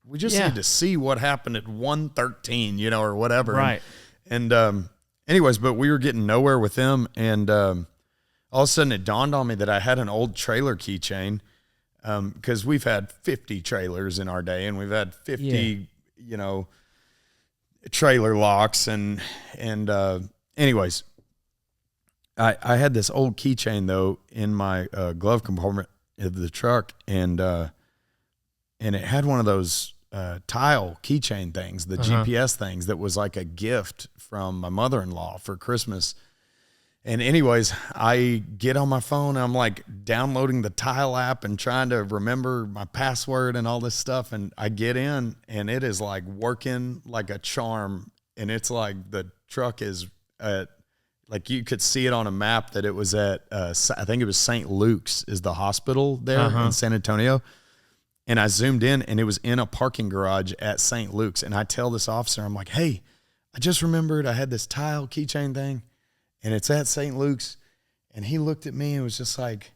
We just need to see what happened at 1:13, or whatever. Right. And anyways, but we were getting nowhere with them. And all of a sudden it dawned on me that I had an old trailer keychain because we've had 50 trailers in our day and we've had 50, trailer locks. And anyways, I had this old keychain, though, in my glove compartment of the truck. And it had one of those tile keychain things, the GPS things that was like a gift from my mother-in-law for Christmas. And anyways, I get on my phone, I'm like downloading the Tile app and trying to remember my password and all this stuff. And I get in and it is like working like a charm. And it's like the truck is like you could see it on a map that it was at, I think it was St. Luke's is the hospital there in San Antonio. And I zoomed in and it was in a parking garage at St. Luke's. And I tell this officer, I'm like, hey, I just remembered I had this tile keychain thing, and it's at St. Luke's. And he looked at me and was just like,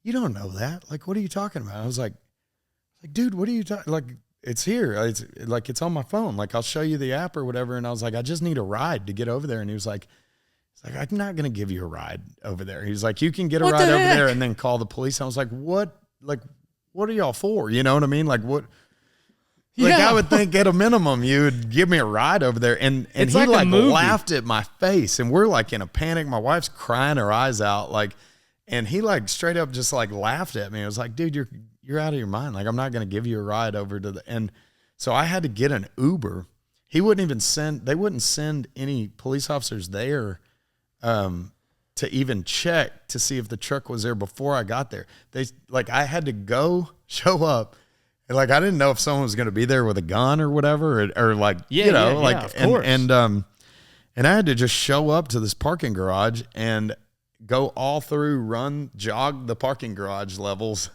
you don't know that. Like, what are you talking about? I was like, dude, what are you talking? Like, it's here. It's on my phone. Like, I'll show you the app or whatever. And I was like, I just need a ride to get over there. And he was like, I'm not going to give you a ride over there. He's like, you can get a ride over there and then call the police. I was like, what? Like, what are y'all for? You know what I mean? Like, what? Like, I would think at a minimum you would give me a ride over there. And he like laughed at my face, and we're like in a panic. My wife's crying her eyes out. Like, and he like straight up just like laughed at me. I was like, dude, you're out of your mind. Like, I'm not going to give you a ride over to and so I had to get an Uber. They wouldn't send any police officers there to even check to see if the truck was there before I got there. I had to go show up. And like, I didn't know if someone was going to be there with a gun or whatever, or like, of course. And I had to just show up to this parking garage and go all through, jog the parking garage levels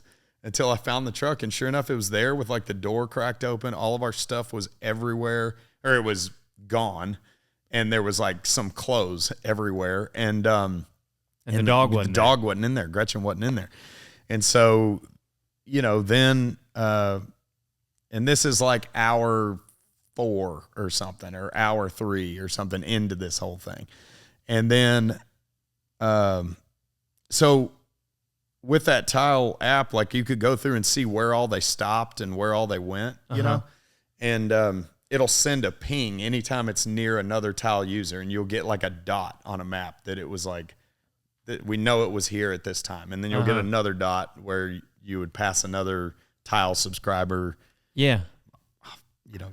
until I found the truck. And sure enough, it was there with like the door cracked open. All of our stuff was everywhere, or it was gone. And there was like some clothes everywhere. And the dog wasn't in there. Gretchen wasn't in there. And so, then, and this is like hour 4 or something, or hour 3 or something into this whole thing. And then, so with that tile app, like you could go through and see where all they stopped and where all they went, and, it'll send a ping anytime it's near another tile user, and you'll get like a dot on a map that it was like, that we know it was here at this time. And then you'll get another dot where you would pass another tile subscriber,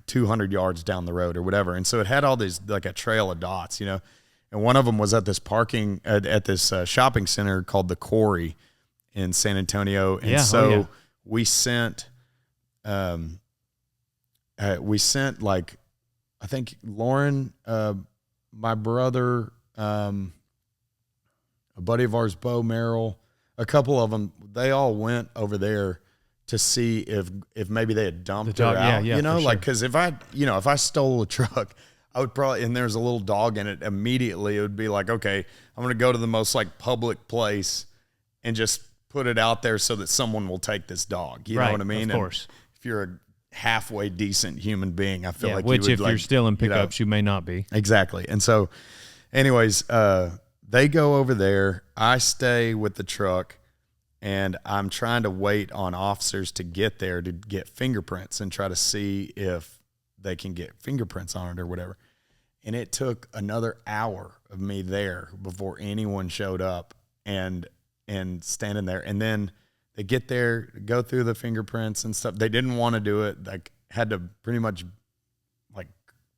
200 yards down the road or whatever. And so it had all these, like a trail of dots, and one of them was at this at this shopping center called the Quarry in San Antonio. And we sent, like, I think Lauren, my brother, a buddy of ours, Bo Merrill, a couple of them, they all went over there to see if maybe they had dumped her out, like, cause if I stole a truck, I would probably, and there's a little dog in it, immediately it would be like, okay, I'm going to go to the most like public place and just put it out there so that someone will take this dog. You know what I mean? Of course. And if you're a halfway decent human being, I feel like which you would, if you're still in pickups, you may not be. Exactly. And so anyways, they go over there. I stay with the truck, and I'm trying to wait on officers to get there to get fingerprints and try to see if they can get fingerprints on it or whatever. And it took another hour of me there before anyone showed up and standing there. And then they get there, go through the fingerprints and stuff. They didn't want to do it. Like, had to pretty much like,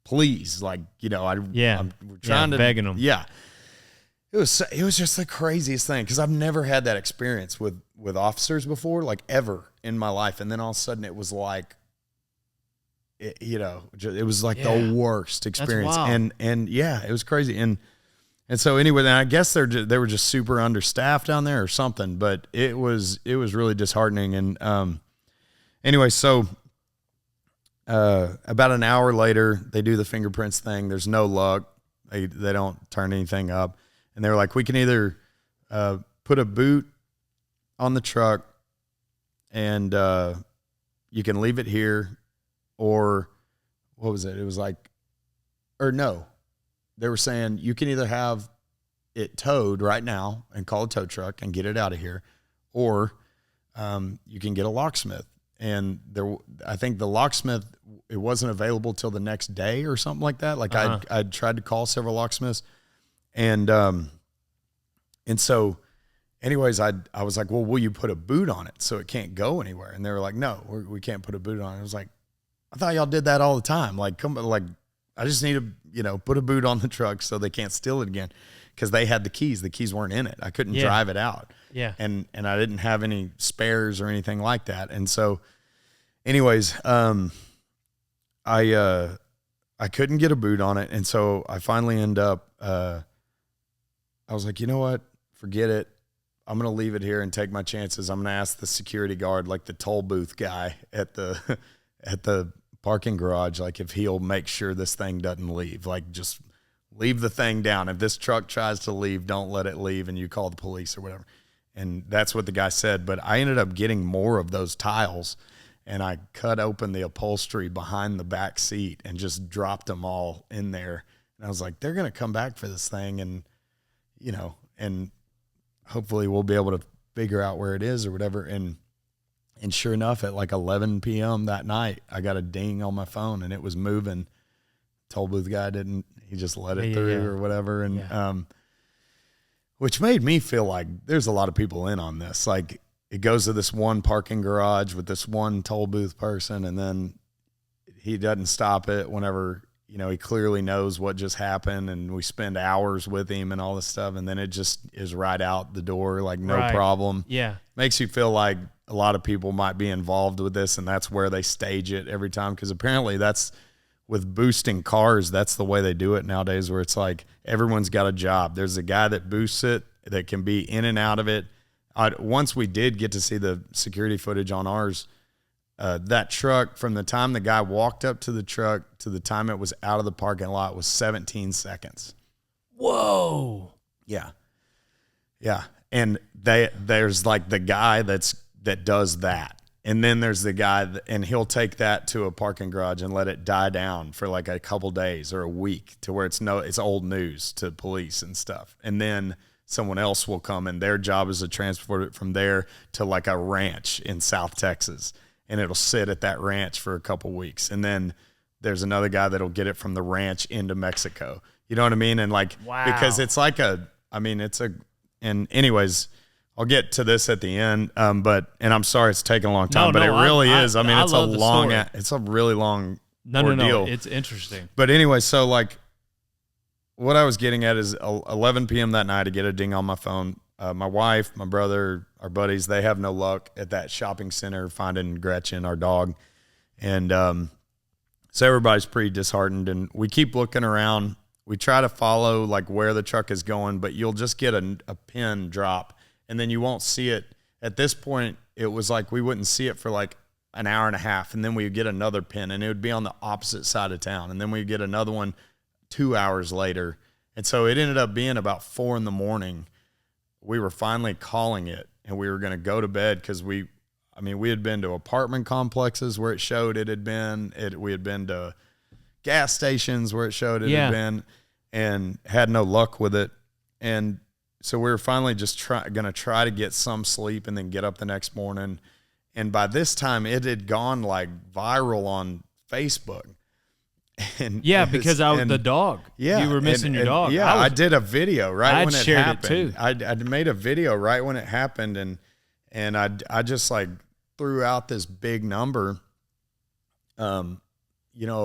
please, like, I'm trying to begging them. Yeah. It was just the craziest thing, because I've never had that experience with officers before, like, ever in my life. And then all of a sudden it was like, it was like the worst experience. And it was crazy. And so anyway, then I guess they were just super understaffed down there or something, but it was really disheartening. And anyway, so about an hour later, they do the fingerprints thing. There's no luck. They don't turn anything up. And they were like, we can either put a boot on the truck and you can leave it here, or what was it? It was like, or no, they were saying you can either have it towed right now and call a tow truck and get it out of here, or you can get a locksmith. And I think the locksmith, it wasn't available till the next day or something like that. Like I'd tried to call several locksmiths. And so anyways, I was like, well, will you put a boot on it so it can't go anywhere? And they were like, no, we can't put a boot on it. I was like, I thought y'all did that all the time. Like, I just need to, put a boot on the truck so they can't steal it again. Cause they had the keys. The keys weren't in it. I couldn't drive it out. Yeah. And I didn't have any spares or anything like that. And so anyways, I couldn't get a boot on it. And so I finally end up, I was like, you know what? Forget it. I'm going to leave it here and take my chances. I'm going to ask the security guard, like the toll booth guy at the parking garage, like if he'll make sure this thing doesn't leave, like just leave the thing down. If this truck tries to leave, don't let it leave, and you call the police or whatever. And that's what the guy said. But I ended up getting more of those tiles, and I cut open the upholstery behind the back seat and just dropped them all in there. And I was like, they're going to come back for this thing, and, you know, and hopefully we'll be able to figure out where it is or whatever. And sure enough, at like 11 p.m. that night, I got a ding on my phone, and it was moving. Toll booth guy he just let it through or whatever. And, which made me feel like there's a lot of people in on this. Like, it goes to this one parking garage with this one toll booth person, and then he doesn't stop it whenever, you know, he clearly knows what just happened, and we spend hours with him and all this stuff, and then it just is right out the door, like no problem. Yeah. Makes you feel like a lot of people might be involved with this, and that's where they stage it every time, because apparently that's – with boosting cars, that's the way they do it nowadays, where it's like everyone's got a job. There's a guy that boosts it that can be in and out of it. Once we did get to see the security footage on ours, that truck, from the time the guy walked up to the truck to the time it was out of the parking lot, was 17 seconds. Whoa. Yeah. Yeah. And there's like the guy that does that. And then there's the guy, and he'll take that to a parking garage and let it die down for like a couple days or a week, to where it's old news to police and stuff. And then someone else will come, and their job is to transport it from there to like a ranch in South Texas, and it'll sit at that ranch for a couple weeks. And then there's another guy that'll get it from the ranch into Mexico. You know what I mean? And like, because it's like and anyways, I'll get to this at the end, and I'm sorry it's taking a long time, but it really is. I mean, it's a really long ordeal. No, it's interesting. But anyway, so like what I was getting at is 11 p.m. that night, I get a ding on my phone. My wife, my brother, our buddies, they have no luck at that shopping center finding Gretchen, our dog. And so everybody's pretty disheartened, and we keep looking around. We try to follow like where the truck is going, but you'll just get a pin drop, and then you won't see it. At this point, it was like we wouldn't see it for like an hour and a half, and then we would get another pin, and it would be on the opposite side of town, and then we'd get another one 2 hours later. And so it ended up being about 4 a.m. We were finally calling it, and we were going to go to bed because we had been to apartment complexes where it showed it had been. We had been to gas stations where it showed it had been, and had no luck with it. And so we were finally just going to try to get some sleep and then get up the next morning. And by this time, it had gone like viral on Facebook. And because the dog. Yeah, you were missing your dog. Yeah, I did a video right when it shared happened. It too. I made a video right when it happened, and I just like threw out this big number, of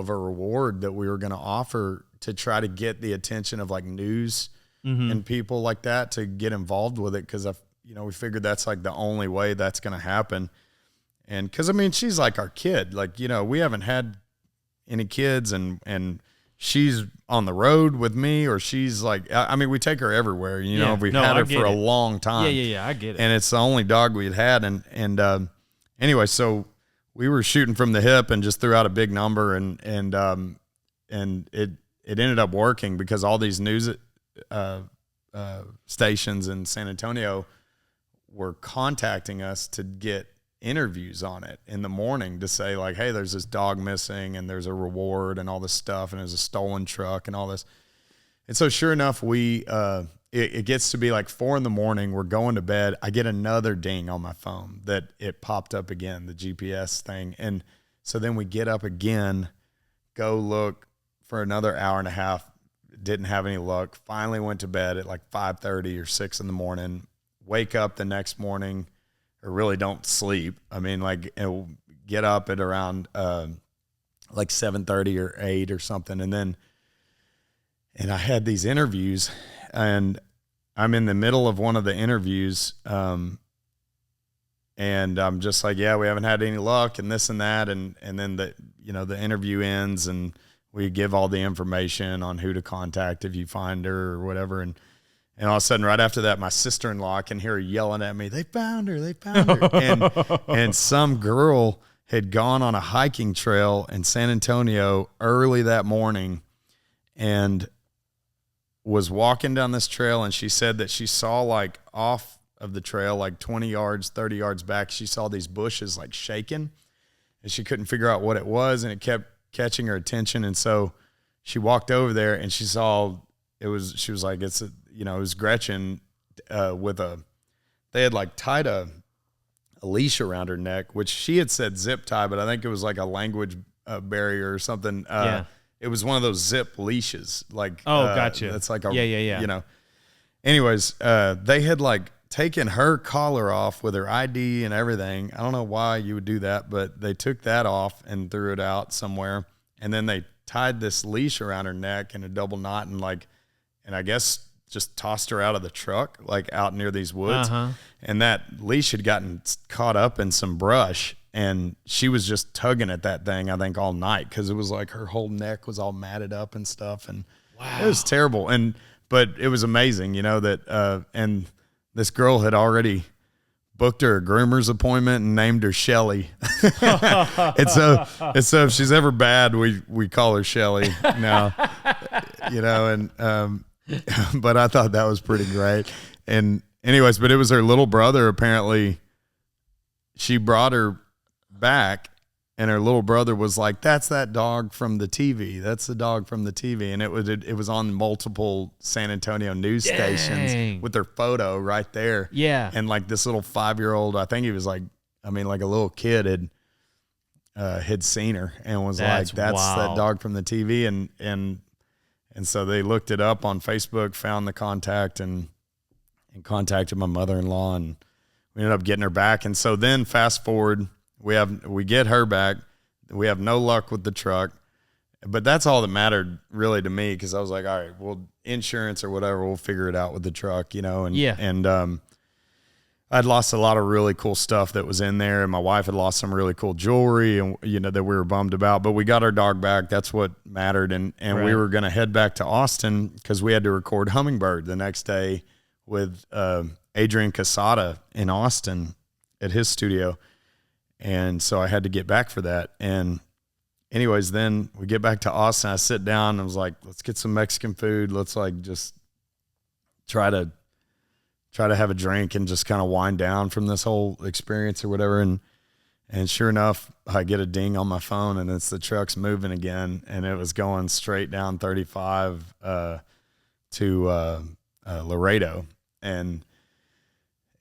a reward that we were going to offer to try to get the attention of like news and people like that to get involved with it, because we figured that's like the only way that's going to happen. And because she's like our kid, like we haven't had any kids, and she's on the road with me, or she's like, we take her everywhere, we've had her for a long time. Yeah, I get it. And it's the only dog we'd had. And anyway, so we were shooting from the hip and just threw out a big number, and it ended up working, because all these news stations in San Antonio were contacting us to get interviews on it in the morning, to say like, hey, there's this dog missing, and there's a reward and all this stuff, and there's a stolen truck and all this. And so sure enough, it gets to be like 4 a.m. We're going to bed. I get another ding on my phone that it popped up again, the GPS thing. And so then we get up again, go look for another hour and a half. Didn't have any luck. Finally went to bed at like 5:30 or 6 a.m. Wake up the next morning, or really don't sleep. Get up at around like 7:30 or 8 or something. And I had these interviews, and I'm in the middle of one of the interviews. And I'm just like, yeah, we haven't had any luck and this and that. And then the interview ends, and we give all the information on who to contact if you find her or whatever. And all of a sudden, right after that, my sister-in-law, I can hear her yelling at me, they found her. And some girl had gone on a hiking trail in San Antonio early that morning and was walking down this trail, and she said that she saw like off of the trail, like 20 yards, 30 yards back, she saw these bushes like shaking, and she couldn't figure out what it was, and it kept catching her attention. And so she walked over there, and she saw she was like, it was Gretchen they had like tied a leash around her neck, which she had said zip tie, but I think it was like a language barrier or something. It was one of those zip leashes. Like, gotcha. That's like yeah. Anyways, they had like taken her collar off with her ID and everything. I don't know why you would do that, but they took that off and threw it out somewhere. And then they tied this leash around her neck in a double knot and I guess just tossed her out of the truck, like out near these woods. And that leash had gotten caught up in some brush, and she was just tugging at that thing, I think, all night, because it was like her whole neck was all matted up and stuff. And it was terrible. But it was amazing, that, and this girl had already booked her a groomer's appointment and named her Shelly. and so if she's ever bad, we call her Shelly now, but I thought that was pretty great. And anyways, but it was her little brother. Apparently she brought her back, and her little brother was like, that's that dog from the TV. That's the dog from the TV. And it was on multiple San Antonio news stations with their photo right there. Yeah. And like this little 5-year-old, I think he was like a little kid had seen her and was that's that dog from the TV. And so they looked it up on Facebook, found the contact, and contacted my mother-in-law, and we ended up getting her back. And so then fast forward, we get her back. We have no luck with the truck, but that's all that mattered really to me, because I was like, all right, well, insurance or whatever, we'll figure it out with the truck, And I'd lost a lot of really cool stuff that was in there, and my wife had lost some really cool jewelry, and that we were bummed about. But we got our dog back. That's what mattered, and right. We were going to head back to Austin because we had to record Hummingbird the next day with Adrian Casada in Austin at his studio, and so I had to get back for that. And anyways, then we get back to Austin. I sit down and I was like, let's get some Mexican food. Let's like just try to have a drink and just kind of wind down from this whole experience or whatever. And sure enough, I get a ding on my phone, and it's the truck's moving again. And it was going straight down 35 to Laredo. And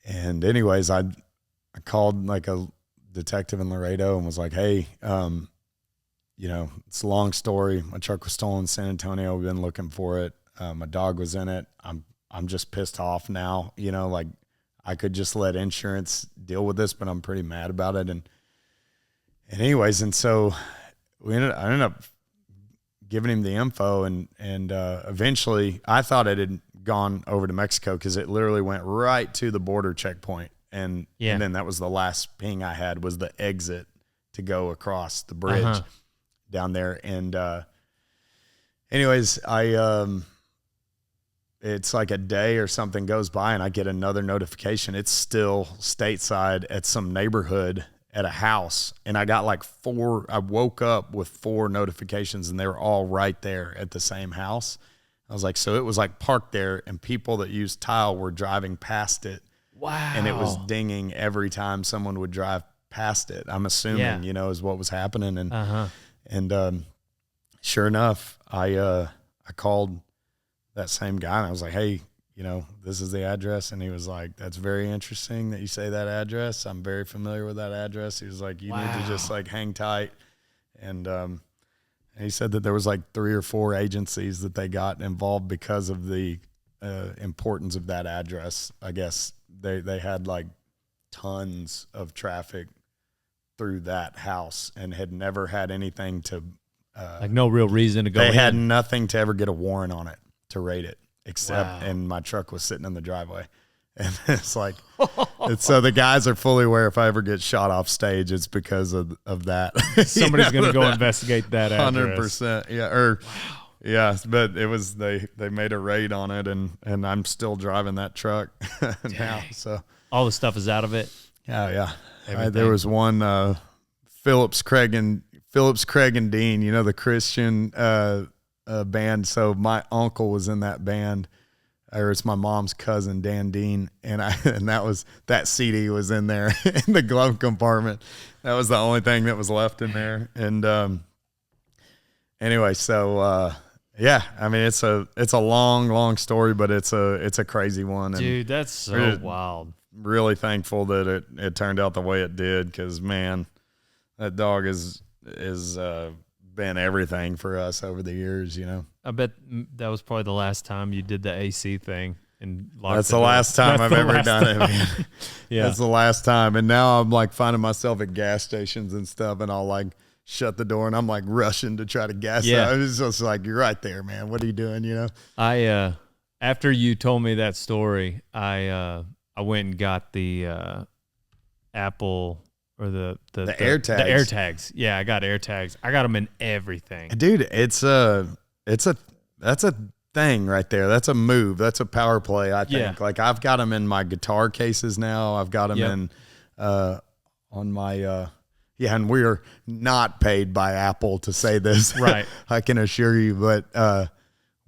anyways, I called like a detective in Laredo and was like, hey, it's a long story. My truck was stolen in San Antonio. We've been looking for it. My dog was in it. I'm just pissed off now, like I could just let insurance deal with this, but I'm pretty mad about it. And anyways, and so I ended up giving him the info, and eventually I thought it had gone over to Mexico, because it literally went right to the border checkpoint. And then that was the last ping I had, was the exit to go across the bridge down there. And anyways, it's like a day or something goes by, and I get another notification. It's still stateside at some neighborhood at a house. And I got like I woke up with 4 notifications, and they were all right there at the same house. I was like, so it was like parked there, and people that use tile were driving past it. Wow. And it was dinging every time someone would drive past it, I'm assuming, is what was happening. And sure enough, I called that same guy, and I was like, hey, this is the address. And he was like, that's very interesting that you say that address. I'm very familiar with that address. He was like, you need to just like hang tight. And he said that there was like 3 or 4 agencies that they got involved because of the importance of that address. I guess they had like tons of traffic through that house and had never had anything to like no real reason to go in. They had nothing to ever get a warrant on it to raid it, except and my truck was sitting in the driveway. And it's like, so the guys are fully aware if I ever get shot off stage, it's because of that. Somebody's going to go investigate that address. 100%. Yeah. Yeah, but it was, they made a raid on it, and I'm still driving that truck now. So all the stuff is out of it. Yeah. There was one Phillips, Craig and Dean, you know, the Christian band. So my uncle was in that band, or it's my mom's cousin, Dan Dean, and that CD was in there in the glove compartment. That was the only thing that was left in there. And anyway, so yeah, I mean it's a long story, but it's a crazy one. And dude, that's so wild. Really thankful that it turned out the way it did, because man, that dog is been everything for us over the years, you know. I bet that was probably the last time you did the AC thing. And that's the last time I've ever done it, man. Yeah. That's the last time. And now I'm like finding myself at gas stations and stuff, and I'll like shut the door and I'm like rushing to try to gas out. It's just like, you're right there, man. What are you doing, you know? After you told me that story, I went and got the Apple or the AirTags. The AirTags. Yeah, I got AirTags. I got them in everything. Dude, that's a thing right there. That's a move. That's a power play, I think. Yeah. Like I've got them in my guitar cases now. I've got them in on my and we're not paid by Apple to say this. Right. I can assure you, but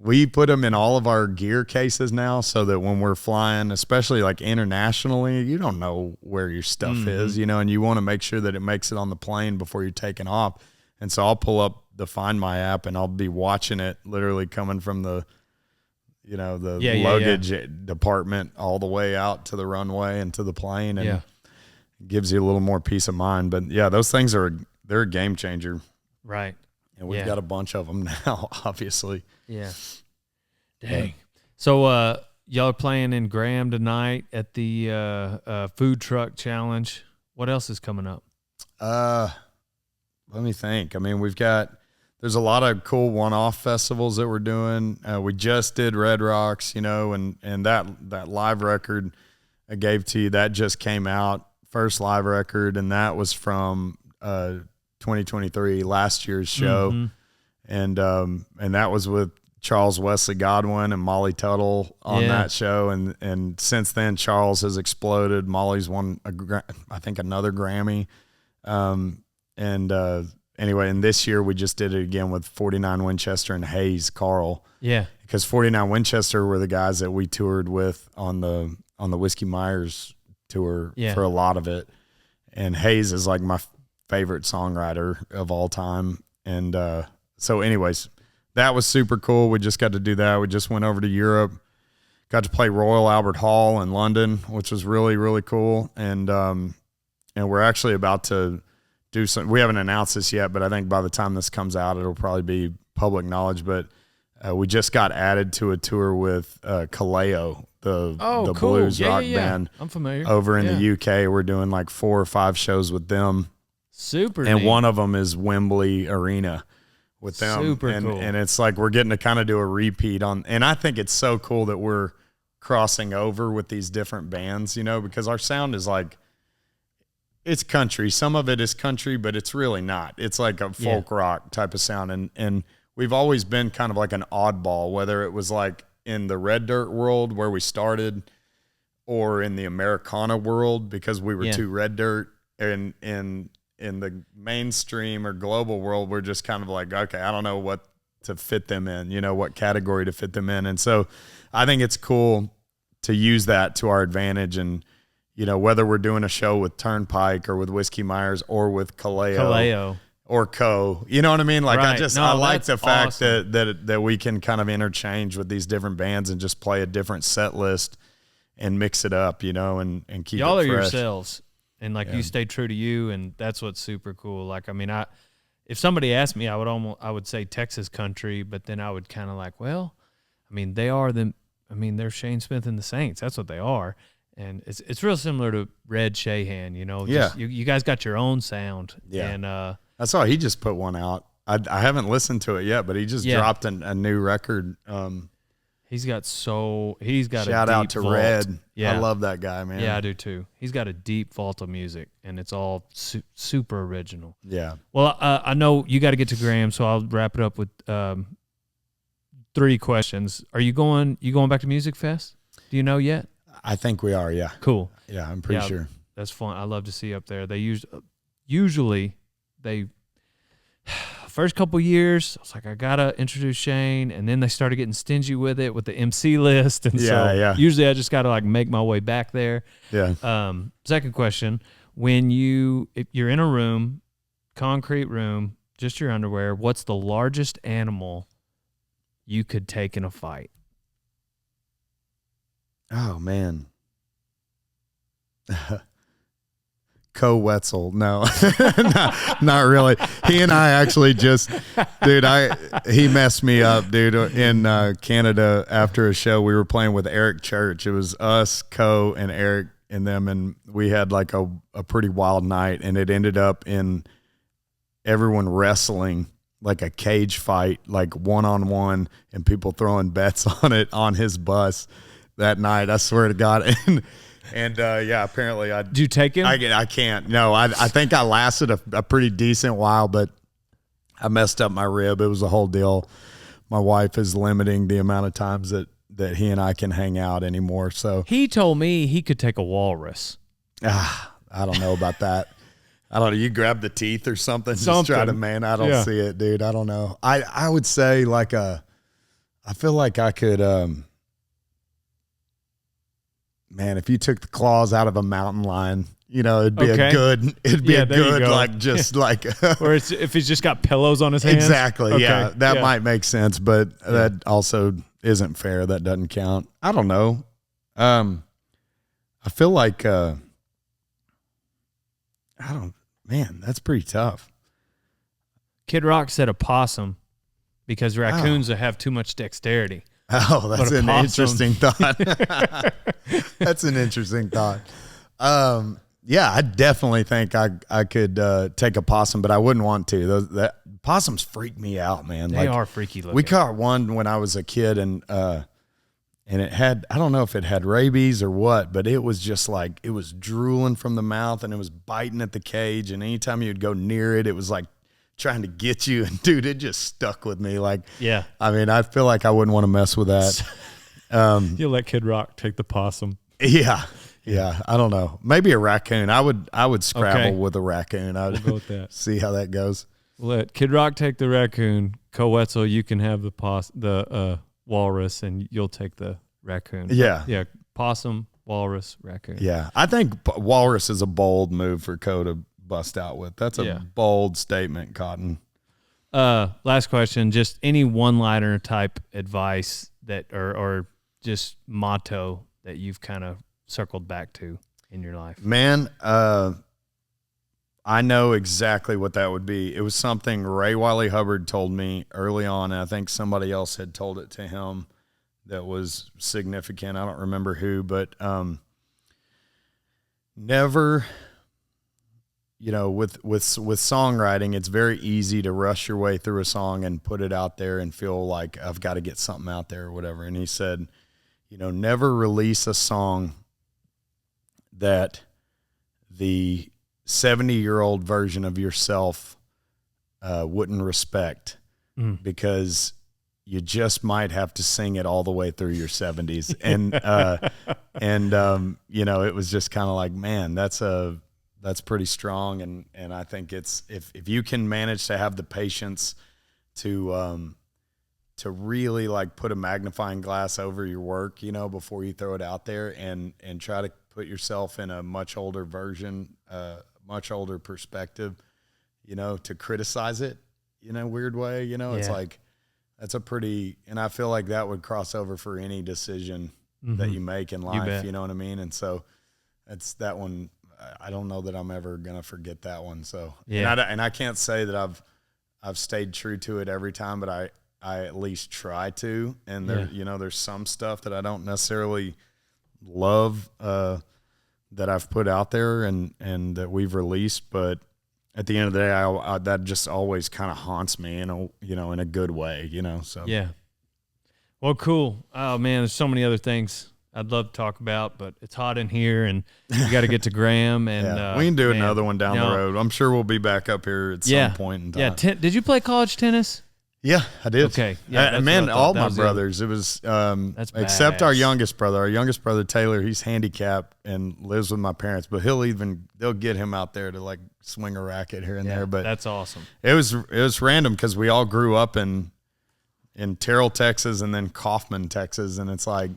we put them in all of our gear cases now, so that when we're flying, especially like internationally, you don't know where your stuff is, you know, and you want to make sure that it makes it on the plane before you're taking off. And so I'll pull up the Find My app and I'll be watching it literally coming from the, you know, the luggage department all the way out to the runway and to the plane, and it gives you a little more peace of mind. But yeah, those things they're a game changer. Right. And we've got a bunch of them now, obviously. Yeah. Dang. So y'all are playing in Graham tonight at the food truck challenge. What else is coming up? Let me think. I mean, there's a lot of cool one-off festivals that we're doing. We just did Red Rocks, you know, and that live record I gave to you, that just came out, first live record, and that was from 2023, last year's show. And that was with Charles Wesley Godwin and Molly Tuttle on that show. And since then, Charles has exploded. Molly's won I think another Grammy. Anyway, and this year we just did it again with 49 Winchester and Hayes Carl. Yeah. Because 49 Winchester were the guys that we toured with on the Whiskey Myers tour for a lot of it. And Hayes is like my favorite songwriter of all time. And so anyways, that was super cool. We just got to do that. We just went over to Europe, got to play Royal Albert Hall in London, which was really, really cool. And we're actually about to do some, we haven't announced this yet, but I think by the time this comes out, it'll probably be public knowledge. But we just got added to a tour with Kaleo, the cool. blues rock band. I'm familiar. Over in the UK. We're doing like 4 or 5 shows with them. Super And neat. one of them is Wembley Arena with them. Super and, cool. And it's like we're getting to kind of do a repeat on, and I think it's so cool that we're crossing over with these different bands, you know, because our sound is like, it's country. Some of it is country, but it's really not. It's like a folk rock type of sound. And we've always been kind of like an oddball, whether it was like in the Red Dirt world where we started or in the Americana world, because we were too Red Dirt, and in the mainstream or global world, we're just kind of like, okay, I don't know what to fit them in, you know, what category to fit them in. And so I think it's cool to use that to our advantage. And, you know, whether we're doing a show with Turnpike or with Whiskey Myers or with Kaleo or Co, you know what I mean? Like, right. I like the fact that we can kind of interchange with these different bands and just play a different set list and mix it up, you know, and keep y'all it fresh. Y'all are yourselves. And like you stay true to you, and that's what's super cool. Like, I mean, if somebody asked me, I would say Texas country, but then I would kind of like, well, I mean, they're Shane Smith and the Saints. That's what they are. And it's real similar to Red Shahan, you know. You guys got your own sound. Yeah. And I saw he just put one out. I haven't listened to it yet, but he just dropped a new record. He's got shout a deep out to vault. Red. Yeah. I love that guy, man. Yeah, I do too. He's got a deep vault of music, and it's all super original. Yeah. Well, I know you got to get to Graham, so I'll wrap it up with 3 questions. Are you going back to Music Fest? Do you know yet? I think we are, yeah. Cool. Yeah, I'm pretty sure. That's fun. I love to see you up there. They usually first couple years, I was like, I gotta introduce Shane, and then they started getting stingy with it with the MC list, and usually I just gotta like make my way back there. Yeah. Second question: if you're in a room, concrete room, just your underwear, what's the largest animal you could take in a fight? Oh man. Wetzel. No, not really. He and I actually just, dude, he messed me up, dude, in Canada after a show. We were playing with Eric Church. It was us, and Eric and them, and we had like a pretty wild night, and it ended up in everyone wrestling like a cage fight, like one-on-one, and people throwing bets on it on his bus that night. I swear to God. And apparently Do you take him? I can't. No, I think I lasted a pretty decent while, but I messed up my rib. It was a whole deal. My wife is limiting the amount of times that he and I can hang out anymore. So he told me he could take a walrus. I don't know about that. I don't know. You grab the teeth or something. Just try to, man, I don't see it, dude. I don't know. I would say I feel like I could, man, if you took the claws out of a mountain lion, it'd be a good, like, just like. Or if he's just got pillows on his hands. Exactly. Okay. Yeah. That might make sense, but that also isn't fair. That doesn't count. I don't know. I feel like, man, that's pretty tough. Kid Rock said a possum because raccoons have too much dexterity. Oh, that's an interesting thought. That's an interesting thought. I definitely think I could take a possum, but I wouldn't want to. Possums freak me out, man. They are freaky looking. We caught one when I was a kid, and it had, I don't know if it had rabies or what, but it was just like, it was drooling from the mouth, and it was biting at the cage, and anytime you'd go near it, it was like trying to get you, and dude, it just stuck with me. Like, I mean, I feel like I wouldn't want to mess with that. You'll let Kid Rock take the possum. Yeah. I don't know. Maybe a raccoon. I would scrabble with a raccoon. We'll go with that. See how that goes. Let Kid Rock take the raccoon. Wetzel, you can have the walrus, and you'll take the raccoon. Yeah. Possum, walrus, raccoon. Yeah. I think walrus is a bold move for to bust out with. That's a bold statement, Cotton. Last question, just any one-liner type advice that or just motto that you've kind of circled back to in your life. Man, I know exactly what that would be. It was something Ray Wiley Hubbard told me early on, and I think somebody else had told it to him that was significant. I don't remember who, but never, with songwriting, it's very easy to rush your way through a song and put it out there and feel like I've got to get something out there or whatever. And he said, never release a song that the 70-year-old version of yourself wouldn't respect, because you just might have to sing it all the way through your 70s. And it was just kind of like, man, that's pretty strong. And I think it's, if you can manage to have the patience to really like put a magnifying glass over your work, before you throw it out there, and try to put yourself in a much older version, much older perspective, to criticize it in a weird way, it's like, that's a pretty, and I feel like that would cross over for any decision that you make in life, you know what I mean? And so it's that one. I don't know that I'm ever going to forget that one. So, and I can't say that I've stayed true to it every time, but I at least try to. And there, there's some stuff that I don't necessarily love, that I've put out there and that we've released, but at the end of the day, I that just always kind of haunts me in a good way, so. Yeah. Well, cool. Oh man, there's so many other things I'd love to talk about, but it's hot in here, and you got to get to Graham. And we can do another one down the road. I'm sure we'll be back up here at some point in time. Yeah. Did you play college tennis? Yeah, I did. Okay. Yeah, that's man, what I thought. all That my was the- brothers. It was That's except our badass. youngest brother. Our youngest brother Taylor, he's handicapped and lives with my parents, but they'll get him out there to like swing a racket here and Yeah, there. But that's awesome. it was random because we all grew up in Terrell, Texas, and then Kaufman, Texas, and it's like,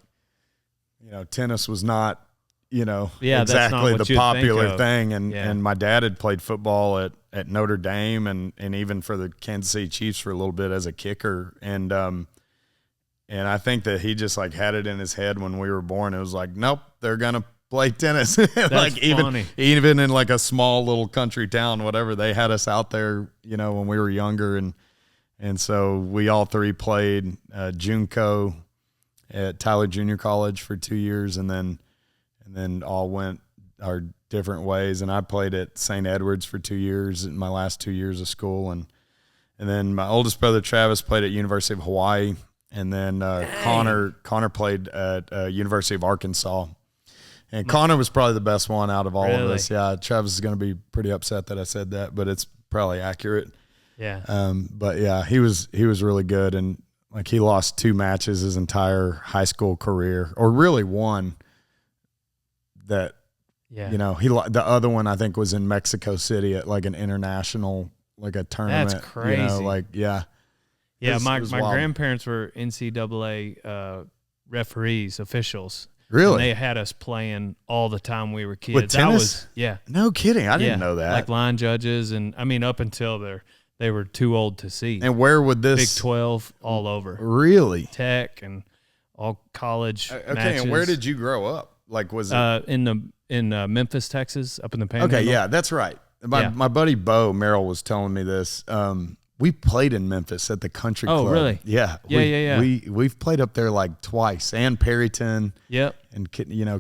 tennis was not, Yeah, that's not exactly what the you'd think popular of. thing. Yeah. And my dad had played football at Notre Dame and even for the Kansas City Chiefs for a little bit as a kicker. And I think that he just like had it in his head when we were born. It was like, nope, they're gonna play tennis. Like funny. even in like a small little country town, whatever, they had us out there, when we were younger, and so we all three played JUNCO at Tyler Junior College for 2 years, and then all went our different ways. And I played at St. Edward's for 2 years in my last 2 years of school, and then my oldest brother Travis played at University of Hawaii, and then Connor played at University of Arkansas. And Connor was probably the best one out of all of us. Yeah, Travis is going to be pretty upset that I said that, but it's probably accurate. Yeah. But yeah, he was really good, and like he lost 2 matches his entire high school career, or really one. That, Yeah. the other one I think was in Mexico City at like an international, like a tournament. That's crazy. Yeah. Yeah, It was my wild. grandparents were NCAA referees, officials. Really? And they had us playing all the time we were kids. With tennis? Yeah. No kidding. I didn't Yeah, know that. Like line judges, and I mean up until they were too old to see. And where would Big this 12 all over. really? Tech and all college Okay, matches. and where did you grow up? Like, was it? In Memphis, Texas, up in the Panhandle. Okay, yeah, that's right. Yeah. My buddy Bo Merrill was telling me this. We played in Memphis at the country club. Oh, really? Yeah. Yeah. We've played up there like twice, and Perryton, Yep. and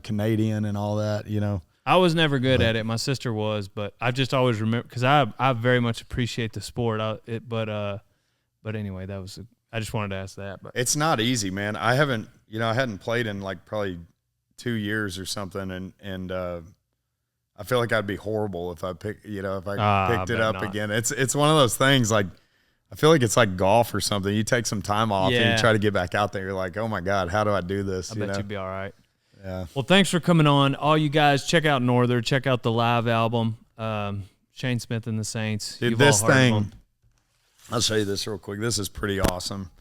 Canadian and all that. I was never good at it. My sister was, but I just always remember because I very much appreciate the sport. But anyway, I just wanted to ask that. But It's not easy, man. I hadn't played in like probably 2 years or something, and I feel like I'd be horrible if I picked it I bet up not. again. It's one of those things, like I feel like it's like golf or something. You take some time off and Yeah. you try to get back out there. You're like, oh my God, how do I do this? I bet you'd be all right. Yeah. Well, thanks for coming on. All you guys, check out Northern. Check out the live album. Shane Smith and the Saints. Dude, You've all this heard of thing, them. I'll show you this real quick. This is pretty awesome.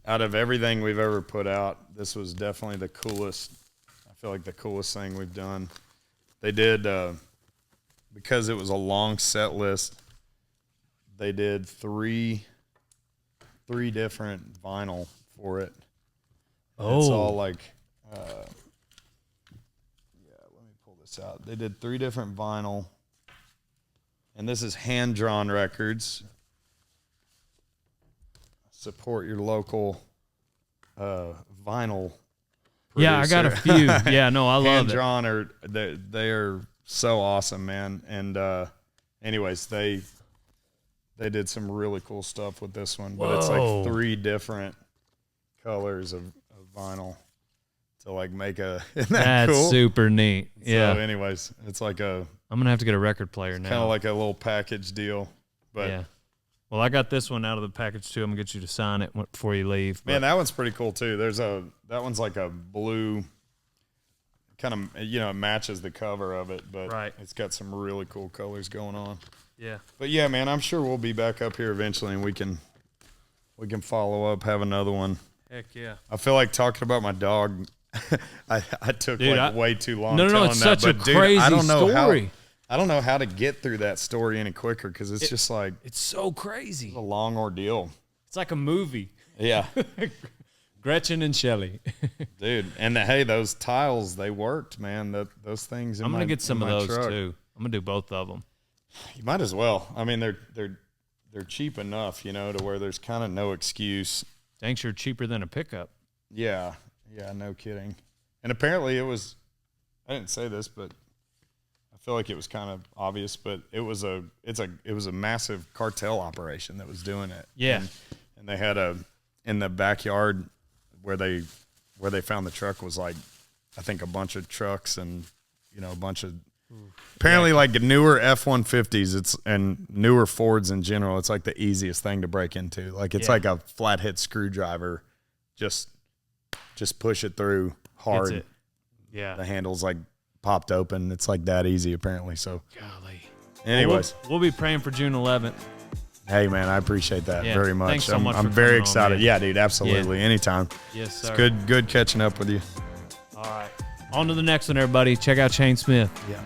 Out of everything we've ever put out, this was definitely the coolest. I feel like the coolest thing we've done. They did, because it was a long set list, they did three different vinyl for it. And it's all like, let me pull this out. They did 3 different vinyl, and this is hand-drawn records. Support your local vinyl producer. Yeah, I got a few. Yeah, no, I love it. Hand-drawn they are so awesome, man. And anyways, they did some really cool stuff with this one, but it's Whoa. like 3 different colors of vinyl to like make a. Isn't that That's cool? super neat. Yeah. So, anyways, it's like I'm going to have to get a record player now. kind of like a little package deal. But yeah. Well, I got this one out of the package too. I'm gonna get you to sign it before you leave. man, that one's pretty cool too. That one's like a blue, kind of it matches the cover of it, but Right. it's got some really cool colors going on. Yeah. But yeah, man, I'm sure we'll be back up here eventually, and we can follow up, have another one. Heck yeah. I feel like talking about my dog. I took Dude, way too long. No, telling it's that, such a but dude, crazy I don't know story. I don't know how to get through that story any quicker because it's just like It's so crazy. a long ordeal. It's like a movie. Yeah. Gretchen and Shelley. Dude, and hey, those tiles, they worked, man. Those things. I'm gonna get some of those truck. too. I'm gonna do both of them. You might as well. I mean, they're cheap enough, to where there's kind of no excuse. Thanks, you're cheaper than a pickup. Yeah, no kidding. And apparently, it was. I didn't say this, but I feel like it was kind of obvious. But it was a massive cartel operation that was doing it. Yeah. And they had in the backyard where they found the truck was like, I think a bunch of trucks and a bunch of Apparently, like newer F-150s, and newer Fords in general, it's like the easiest thing to break into. Like it's like a flathead screwdriver. Just push it through hard. That's it. Yeah. The handle's like popped open. It's like that easy apparently. So, golly. Anyways, we'll be praying for June 11th. Hey man, I appreciate that very much. Thanks so much. I'm very excited. Yeah, dude, absolutely. Anytime. Yes, sir. It's good catching up with you. All right. On to the next one, everybody. Check out Shane Smith. Yeah.